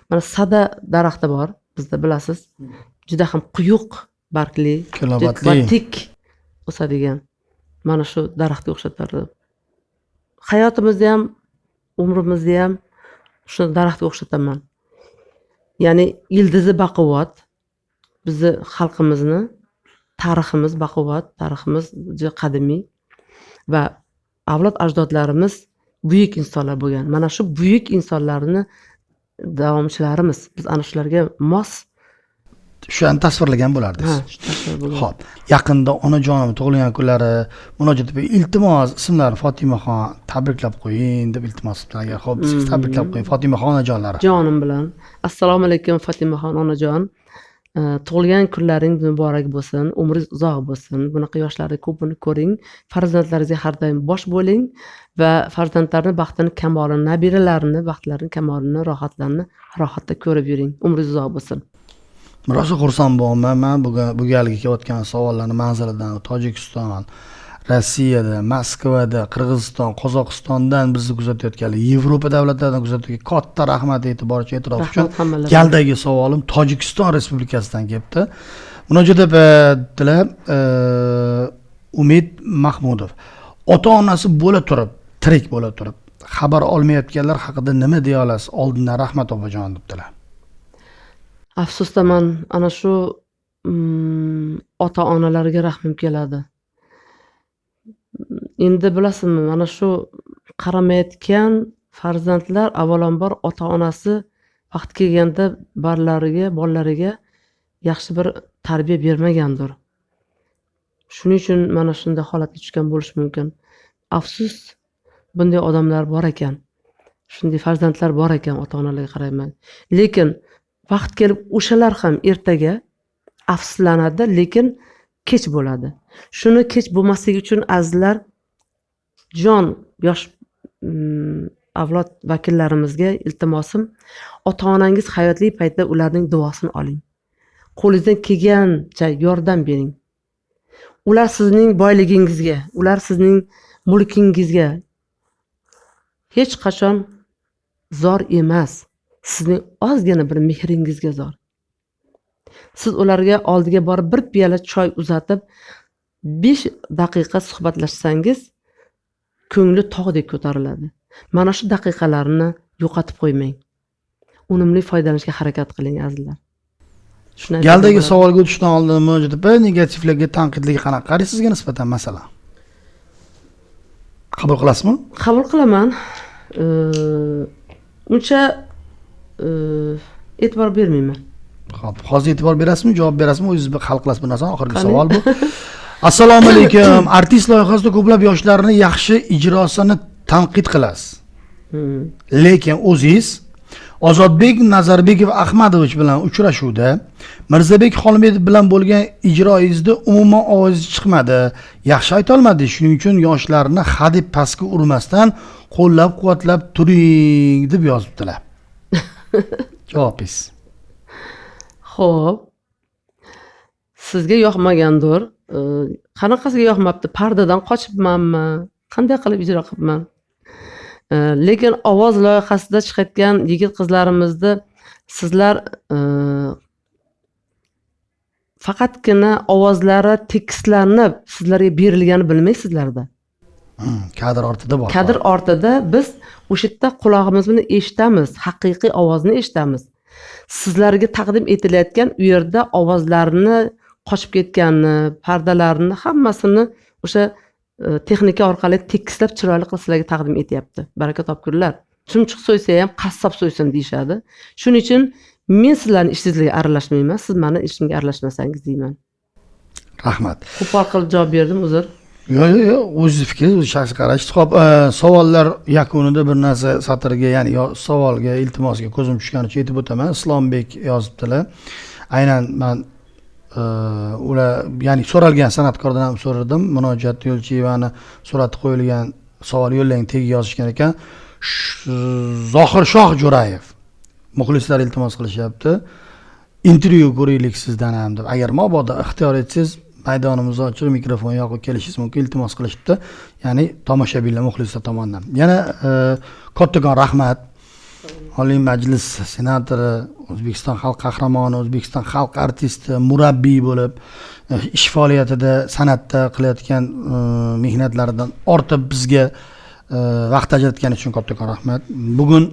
mana sada daraxti bor bizda, bilasiz. Juda ham quyuq bargli, va tik o'sadigan. Mana shu daraxtga o'xshatardi. Hayotimizda ham, umrimizda ham shu daraxtga o'xshataman. Ya'ni ildizi baquvvat. Bizni xalqimizni tariximiz baquvvat, tariximiz juda qadimiy va avlod ajdodlarimiz buyuk insonlar bo'lgan. Mana shu buyuk insonlarni davomchilarimiz. Biz ana shularga mos shuni tasvirlagan bo'lardingiz. Ha, shu tasvir bo'lgan. Xo'p, yaqinda onajonim tug'ilgan kunlari murojaat etib, iltimos ismlari Fotimaxon tabriklab qo'ying deb iltimos qilibdi. Agar xo'p, siz tabriklab qo'ying Fotimaxon onajonlari. Jonim bilan. Assalomu alaykum Fotimaxon onajon. Tug'ilgan kunlaring muborak bo'lsin, umringiz uzoq bo'lsin. Bunaqa yoshlarni ko'pini ko'ring. Farzandlaringizga har doim bosh bo'ling va farzandlarning baxtini, kamolini, nabiralarini, baxtlarini, kamolini, rohatlarini rohatda ko'rib yuring. Umringiz uzoq bo'lsin. Rosa xursand bo'laman. Men bu galgi kelayotgan savollarni manzilidan Tojikiston, Rossiyada, Moskvada, Qirg'iziston, Qozog'istondan bizni kuzatayotganlar, Yevropa davlatlaridan kuzatayotgan katta rahmat e'tibor e'tirof uchun. Galdagi savolim Tojikiston Respublikasidan kelibdi. Murojaat etdilar Umid Mahmudov. Ota-onasi bo'la turib, tirik bo'la turib, xabar olmayotganlar haqida nima deya olasiz? Oldindan rahmat opajon debdilar. Afsusdaman, ana shu ota-onalarga rahmim keladi. Endi bilasizmi, mana shu qaramayotgan farzandlar avvalambor ota-onasi vaqt kelganda bolalariga yaxshi bir tarbiya bermagandir. Shuning uchun mana shunday holatga tushgan bo'lish mumkin. Afsus, bunday odamlar bor ekan. Shunday farzandlar bor ekan, ota-onalarga qarayman. Lekin vaqt kelib o'shalar ham ertaga afsuslanadi, lekin kech bo'ladi. Shuni kech bo'lmasligi uchun azizlar, jon yosh avlod vakillarimizga iltimosim, ota-onangiz hayotli paytda ularning duosini oling. Qo'lingizdan kelgancha yordam bering. Ular sizning boyligingizga, ular sizning mulkingizga hech qachon zor emas. Sizning ozgina bir mehringizga zor. Siz ularga oldiga borib bir piyola choy uzatib 5 daqiqa suhbatlashsangiz, ko'ngli tog'dek ko'tariladi. Mana shu daqiqalarni yo'qotib qo'ymang. Unumli foydalanishga harakat qiling azizlar. Galdagi savolga o'tishdan oldin murojaat etib, negativlarga, tanqidlarga qanaqa qaraysiz sizga nisbatan masalan? Qabul qilasizmi? Qabul qilaman. Uncha e'tibor bermayman. Xo'p, hozir e'tibor berasizmi, javob berasizmi? O'zingiz bir hal qilasiz bu narsani. Oxirgi Qani. savol bu. Assalomu alaykum. Artist loyihasida ko'plab yoshlarni yaxshi ijrosini tanqid qilasiz. Lekin o'zingiz Ozodbek Nazarbekov Ahmadovich bilan uchrashuvda Mirzabek Xolmedov bilan bo'lgan ijroingizda umuman ovozingiz chiqmadi. Yaxshi ayta olmadingiz. Shuning uchun yoshlarni hadeb pastga urmasdan qo'llab-quvvatlab turing deb yozibdilar. Javobingiz. Xo'p. Sizga yoqmagandir. Qanaqasiga yoqmabdi? Pardadan qochibmanmi? Qanday qilib ijro qilibman? Lekin ovoz loyihasida chiqayotgan yigit-qizlarimizni sizlar faqatgina ovozlari tekstlanib sizlarga berilganini bilmaysizlarda. Kadr ortida bor. Kadr ortida biz o'sha yerda qulog'imiz bilan eshitamiz, haqiqiy ovozni eshitamiz. Sizlarga taqdim etilayotgan u yerda ovozlarni qochib ketganini, pardalarni hammasini o'sha texnika orqali tekislab chiroyli qilib sizlarga taqdim etyapti. Baraka topkurlar. Chumchuq so'ysa ham qassob so'ysin deyshadi. Shuning uchun men sizlarning ishingizga aralashmayman, siz meni ishimga aralashmasangiz deyman. Rahmat. Qo'pol qilib javob berdim, uzr. Yo'q, o'z fikringiz, o'z shaxsiy qarash. Xo'p, savollar yakunida bir narsa satrga, ya'ni savolga, iltimosga ko'zim tushganicha aytib o'taman. Islombek yozibdilar. Aynan men ular, ya'ni so'ralgan san'atkordan ham so'radim. Munojat Yo'lchiyevani surati qo'yilgan savol yo'llang tegi yozishgan ekan. Zohir Shoh Jo'rayev muxlislar iltimos qilishyapti. Intervyu ko'raylik sizdan ham deb. Agar mabodo ixtiyor etsangiz, maydonimiz ochiq, mikrofon yoqib kelishingiz mumkin, iltimos qilishdi. Ya'ni tomoshabinlar, muxlislar tomonidan. Yana kattakon rahmat. Oliy Majlis senatori, O'zbekiston xalq qahramoni, O'zbekiston xalq artisti, murabbiy bo'lib, ish faoliyatida, san'atda qilayotgan mehnatlaridan ortib bizga vaqt ajratgani uchun kattakon rahmat. Bugun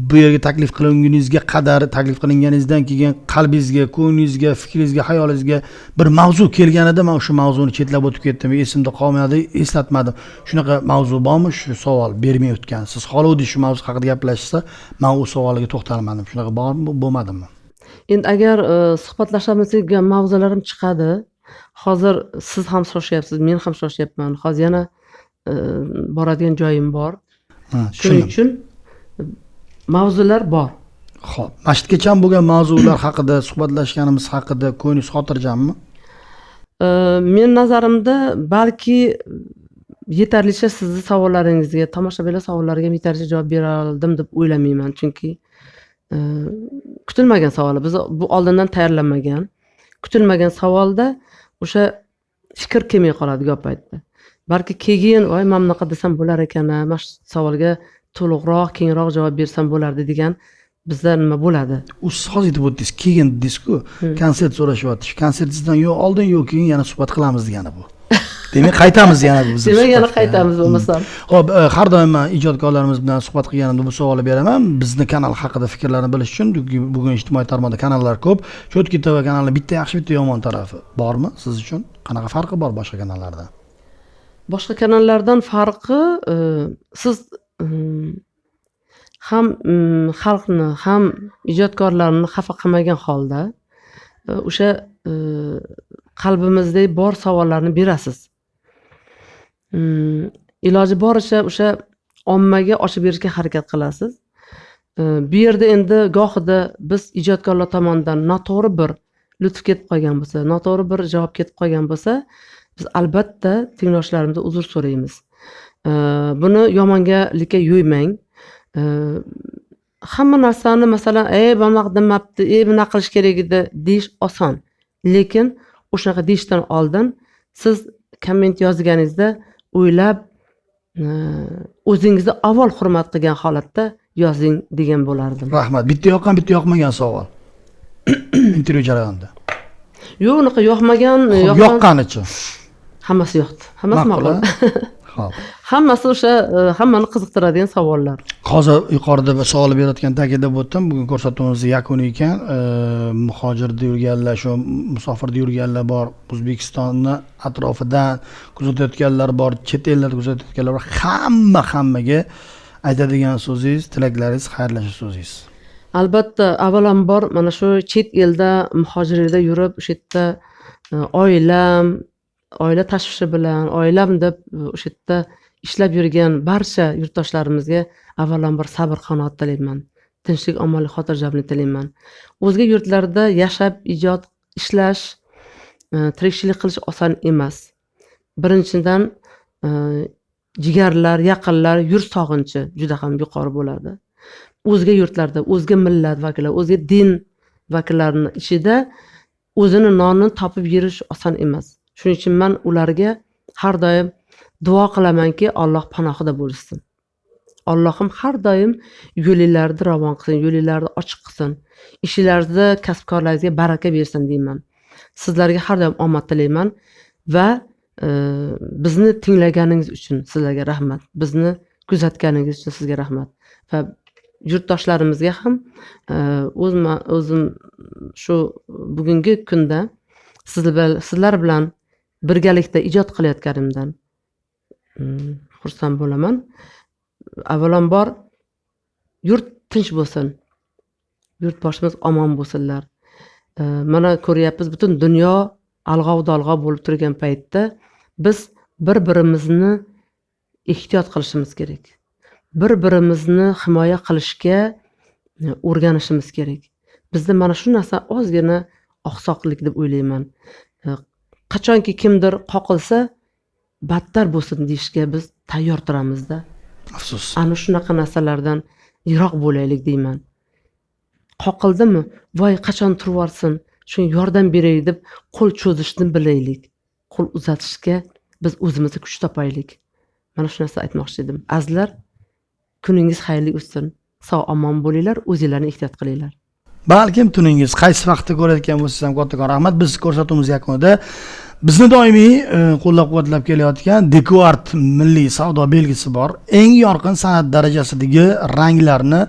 bu yerga taklif qilinganingizga qadar, taklif qilinganingizdan keyin qalbingizga, ko'nglingizga, fikringizga, hayolingizga bir mavzu kelganida men o'sha mavzuni chetlab o'tib ketdim, esimda qolmadi, eslatmadim. Shunaqa mavzu bormi? Shu savol bermay o'tgan. Siz xohlovdingiz shu mavzu haqida gaplashsa, men u savoliga to'xtalmadim. Shunaqa bormi, bo'lmadimi? Endi agar suhbatlashamiz degan mavzularim chiqadi. Hozir siz ham shoshyapsiz, men ham shoshyapman. Hozir yana boradigan joyim bor. Shuning uchun mavzular bor. Xo'p, masjidgacha bo'lgan mavzular haqida suhbatlashganimiz haqida ko'nglingiz xotirjammi? Men nazarimda balki yetarlicha sizni savollaringizga, tomoshabinlar savollariga yetarlicha javob bera oldim deb o'ylamayman, chunki kutilmagan savol. Biz bu oldindan tayyorlanmagan, kutilmagan savolda o'sha fikr kelmay qoladi gap aytdi. Balki keyin, voy, men bunaqa desam bo'lar ekan, mana shu savolga to'liqroq, kengroq javob bersam bo'lardi degan bizda nima bo'ladi? Siz hozir aytib o'tdingiz, keyin dedingiz-ku, konsert so'rashyapti. Konsertingizdan yo oldin yo keyin yana suhbat qilamiz degani bu. Demak, qaytamiz yana biz. Demak, yana qaytamiz bo'lmasam. Xo'p, har doim men ijodkorlarimiz bilan suhbat qilganimda bu savolni beraman. Bizni kanal haqida fikrlarni bilish uchun bugun ijtimoiy tarmoqda kanallar ko'p. Cho'tki TV kanali bitta yaxshi, bitta yomon tarafi bormi siz uchun? Qanaqa farqi bor boshqa kanallardan? Boshqa kanallardan farqi, siz ham xalqni, ham ijodkorlarni xafa qilmagan holda o'sha qalbimizda bor savollarni berasiz. Iloji boricha o'sha ommaga ochib berishga harakat qilasiz. Bu yerda endi gohida biz ijodkorlar tomonidan noto'g'ri bir lutf ketib qolgan bo'lsa, noto'g'ri bir javob ketib qolgan bo'lsa, biz albatta tinglovchilarimizdan uzr so'raymiz. Buni yomongalikka yo'ymang. Hamma narsani masalan, bunaqa demabdi, bunaqa qilish kerak edi deyish oson. Lekin o'shanaqa deyishdan oldin siz komment yozganingizda o'ylab, o'zingizni avval hurmat qilgan holatda yozing degan bo'lardim. Rahmat. Bitta yoqqan, bitta yoqmagan savol. Intervyu jarayonida. Yo'q, unaqa yoqmagan, yoqqanichi. Hammasi yoqdi. Hammasi ma'qul. Xo'p. Hammasi o'sha hammani qiziqtiradigan savollar. Hozir yuqorida savol berayotgan ta'kidlab o'tdim. Bugun ko'rsatuvimiz yakuni ekan. Muhojirda yurganlar, shu musofirda yurganlar bor, O'zbekistonni atrofidan kuzatayotganlar bor, chet ellarda kuzatayotganlar bor. Hammaga aytadigan so'zingiz, tilaklaringiz, xayrlashuv so'zingiz. Albatta, avvalambor mana shu chet elda muhojirlikda yurib, o'sha yerda oilam, oila tashvishi bilan, oilam deb o'sha yerda ishlab yurgan barcha yurtdoshlarimizga avvalambor sabr qanoat tilayman. Tinchlik, omonlik, xotirjamlik tilayman. O'zga yurtlarda yashab, ijod, ishlash, tirikchilik qilish oson emas. Birinchidan jigarlar, yaqinlar, yurt sog'inchi juda ham yuqori bo'ladi. O'zga yurtlarda, o'zga millat vakillari, o'zga din vakillarini ichida o'zini nonini topib yurish oson emas. Shuning uchun men ularga har doim duo qilamanki, Alloh panohida bo'lsin. Allohim har doim yo'lingizni ravon qilsin, yo'lingizni ochiq qilsin. Ishlaringizda, kasbkorlaringizga baraka bersin deyman. Sizlarga har doim omad tilayman va bizni tinglaganingiz uchun sizlarga rahmat. Bizni kuzatganingiz uchun sizga rahmat. Va yurtdoshlarimizga ham o'zim shu bugungi kunda sizlar bilan birgalikda ijod qilayotganimdan xursand bo'laman. Avvalambor yurt tinch bo'lsin. Yurtboshimiz omon bo'lsinlar. Mana ko'ryapmiz, butun dunyo alg'ov-dalg'ov bo'lib turgan paytda biz bir-birimizni ehtiyot qilishimiz kerak. Bir-birimizni himoya qilishga o'rganishimiz kerak. Bizda mana shu narsa ozgina oqsoqlik deb o'ylayman. Qachonki kimdir qoqilsa, battar bo'lsin deyishga biz tayyor turamizda. Afsus. Ana shunaqa narsalardan yiroq bo'laylik deyman. Qoqildimi? Voy, qachon turib yorsin? Shunga yordam beray deb qo'l cho'zishni bilaylik. Qo'l uzatishga biz o'zimizga kuch topaylik. Mana shu narsa aytmoqchi edim. Azizlar, kuningiz xayrli o'tsin. Sog' omon bo'linglar, o'zingizlarni ehtiyot qilinglar. Balkim tuningiz qaysi vaqtda ko'rayotgan bo'lsangiz ham kattakon rahmat. Biz ko'rsatuvimiz yakunida bizni doimiy qo'llab-quvvatlab kelayotgan Dekoart milliy savdo belgisi bor. Eng yorqin san'at darajasidagi ranglarni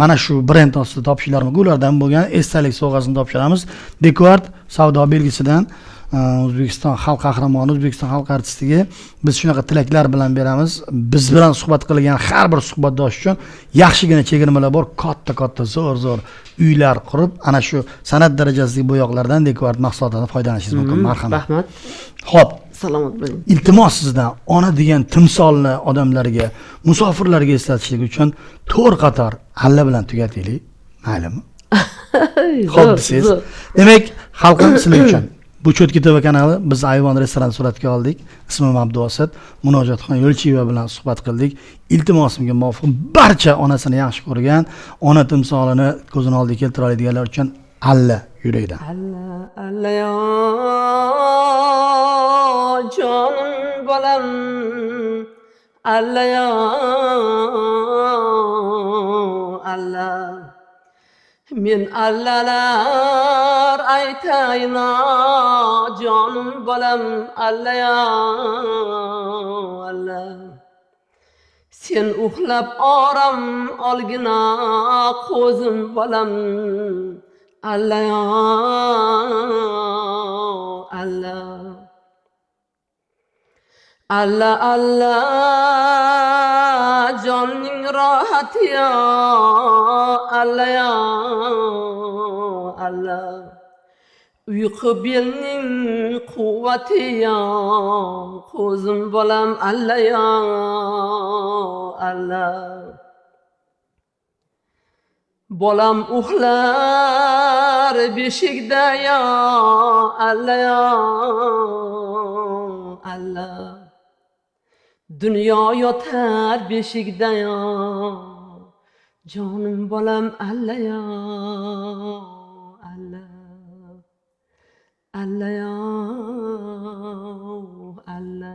mana shu brend ostida topishingiz mumkin. Ulardan bo'lgan esdalik sovg'asini topshiramiz. Dekoart savdo belgisidan O'zbekiston xalq qahramoni, O'zbekiston xalq artistiga biz shunaqa tilaklar bilan beramiz. Biz bilan suhbat qilgan har bir suhbatdosh uchun yaxshigina chegirmalar bor, katta zo'r uylar qurib, ana shu san'at darajasidagi bo'yoqlardan Dekoart mahsulotidan foydalanishingiz mumkin. Marhamat. Rahmat. Xo'p, Salomat bo'ling. iltimos sizdan ona degan timsolni odamlarga, musofirlarga eslatishlik uchun 4 qator alla bilan tugataylik. Maylimi? Xo'p, siz. Demak, xalqim sizlar uchun bu Cho'tki TV kanali biz Ayvon restoran suratga oldik. Ismim Abduosit. Munojatxon Yo'lchiyeva bilan suhbat qildik. Iltimosimga muvofiq barcha onasini yaxshi ko'rgan, ona timsolini ko'zini oldiga keltira oladiganlar uchun alla yurakdan. Alla yo jonim bolam, alla yo alla. Men allalar aytayin jonim bolam, alla yo alla. Sen uxlab orom olgina qo'zim bolam, alla yo alla. Alla alla jonning rohati yo, alla yo alla. Uyqu belning quvvati yo, qo'zim bolam, alla yo alla. Bolam uxlar beshikda yo, alla yo alla. Dunyo yotar beshikda yo, jonim bolam, alla yo alla. Alla yo alla.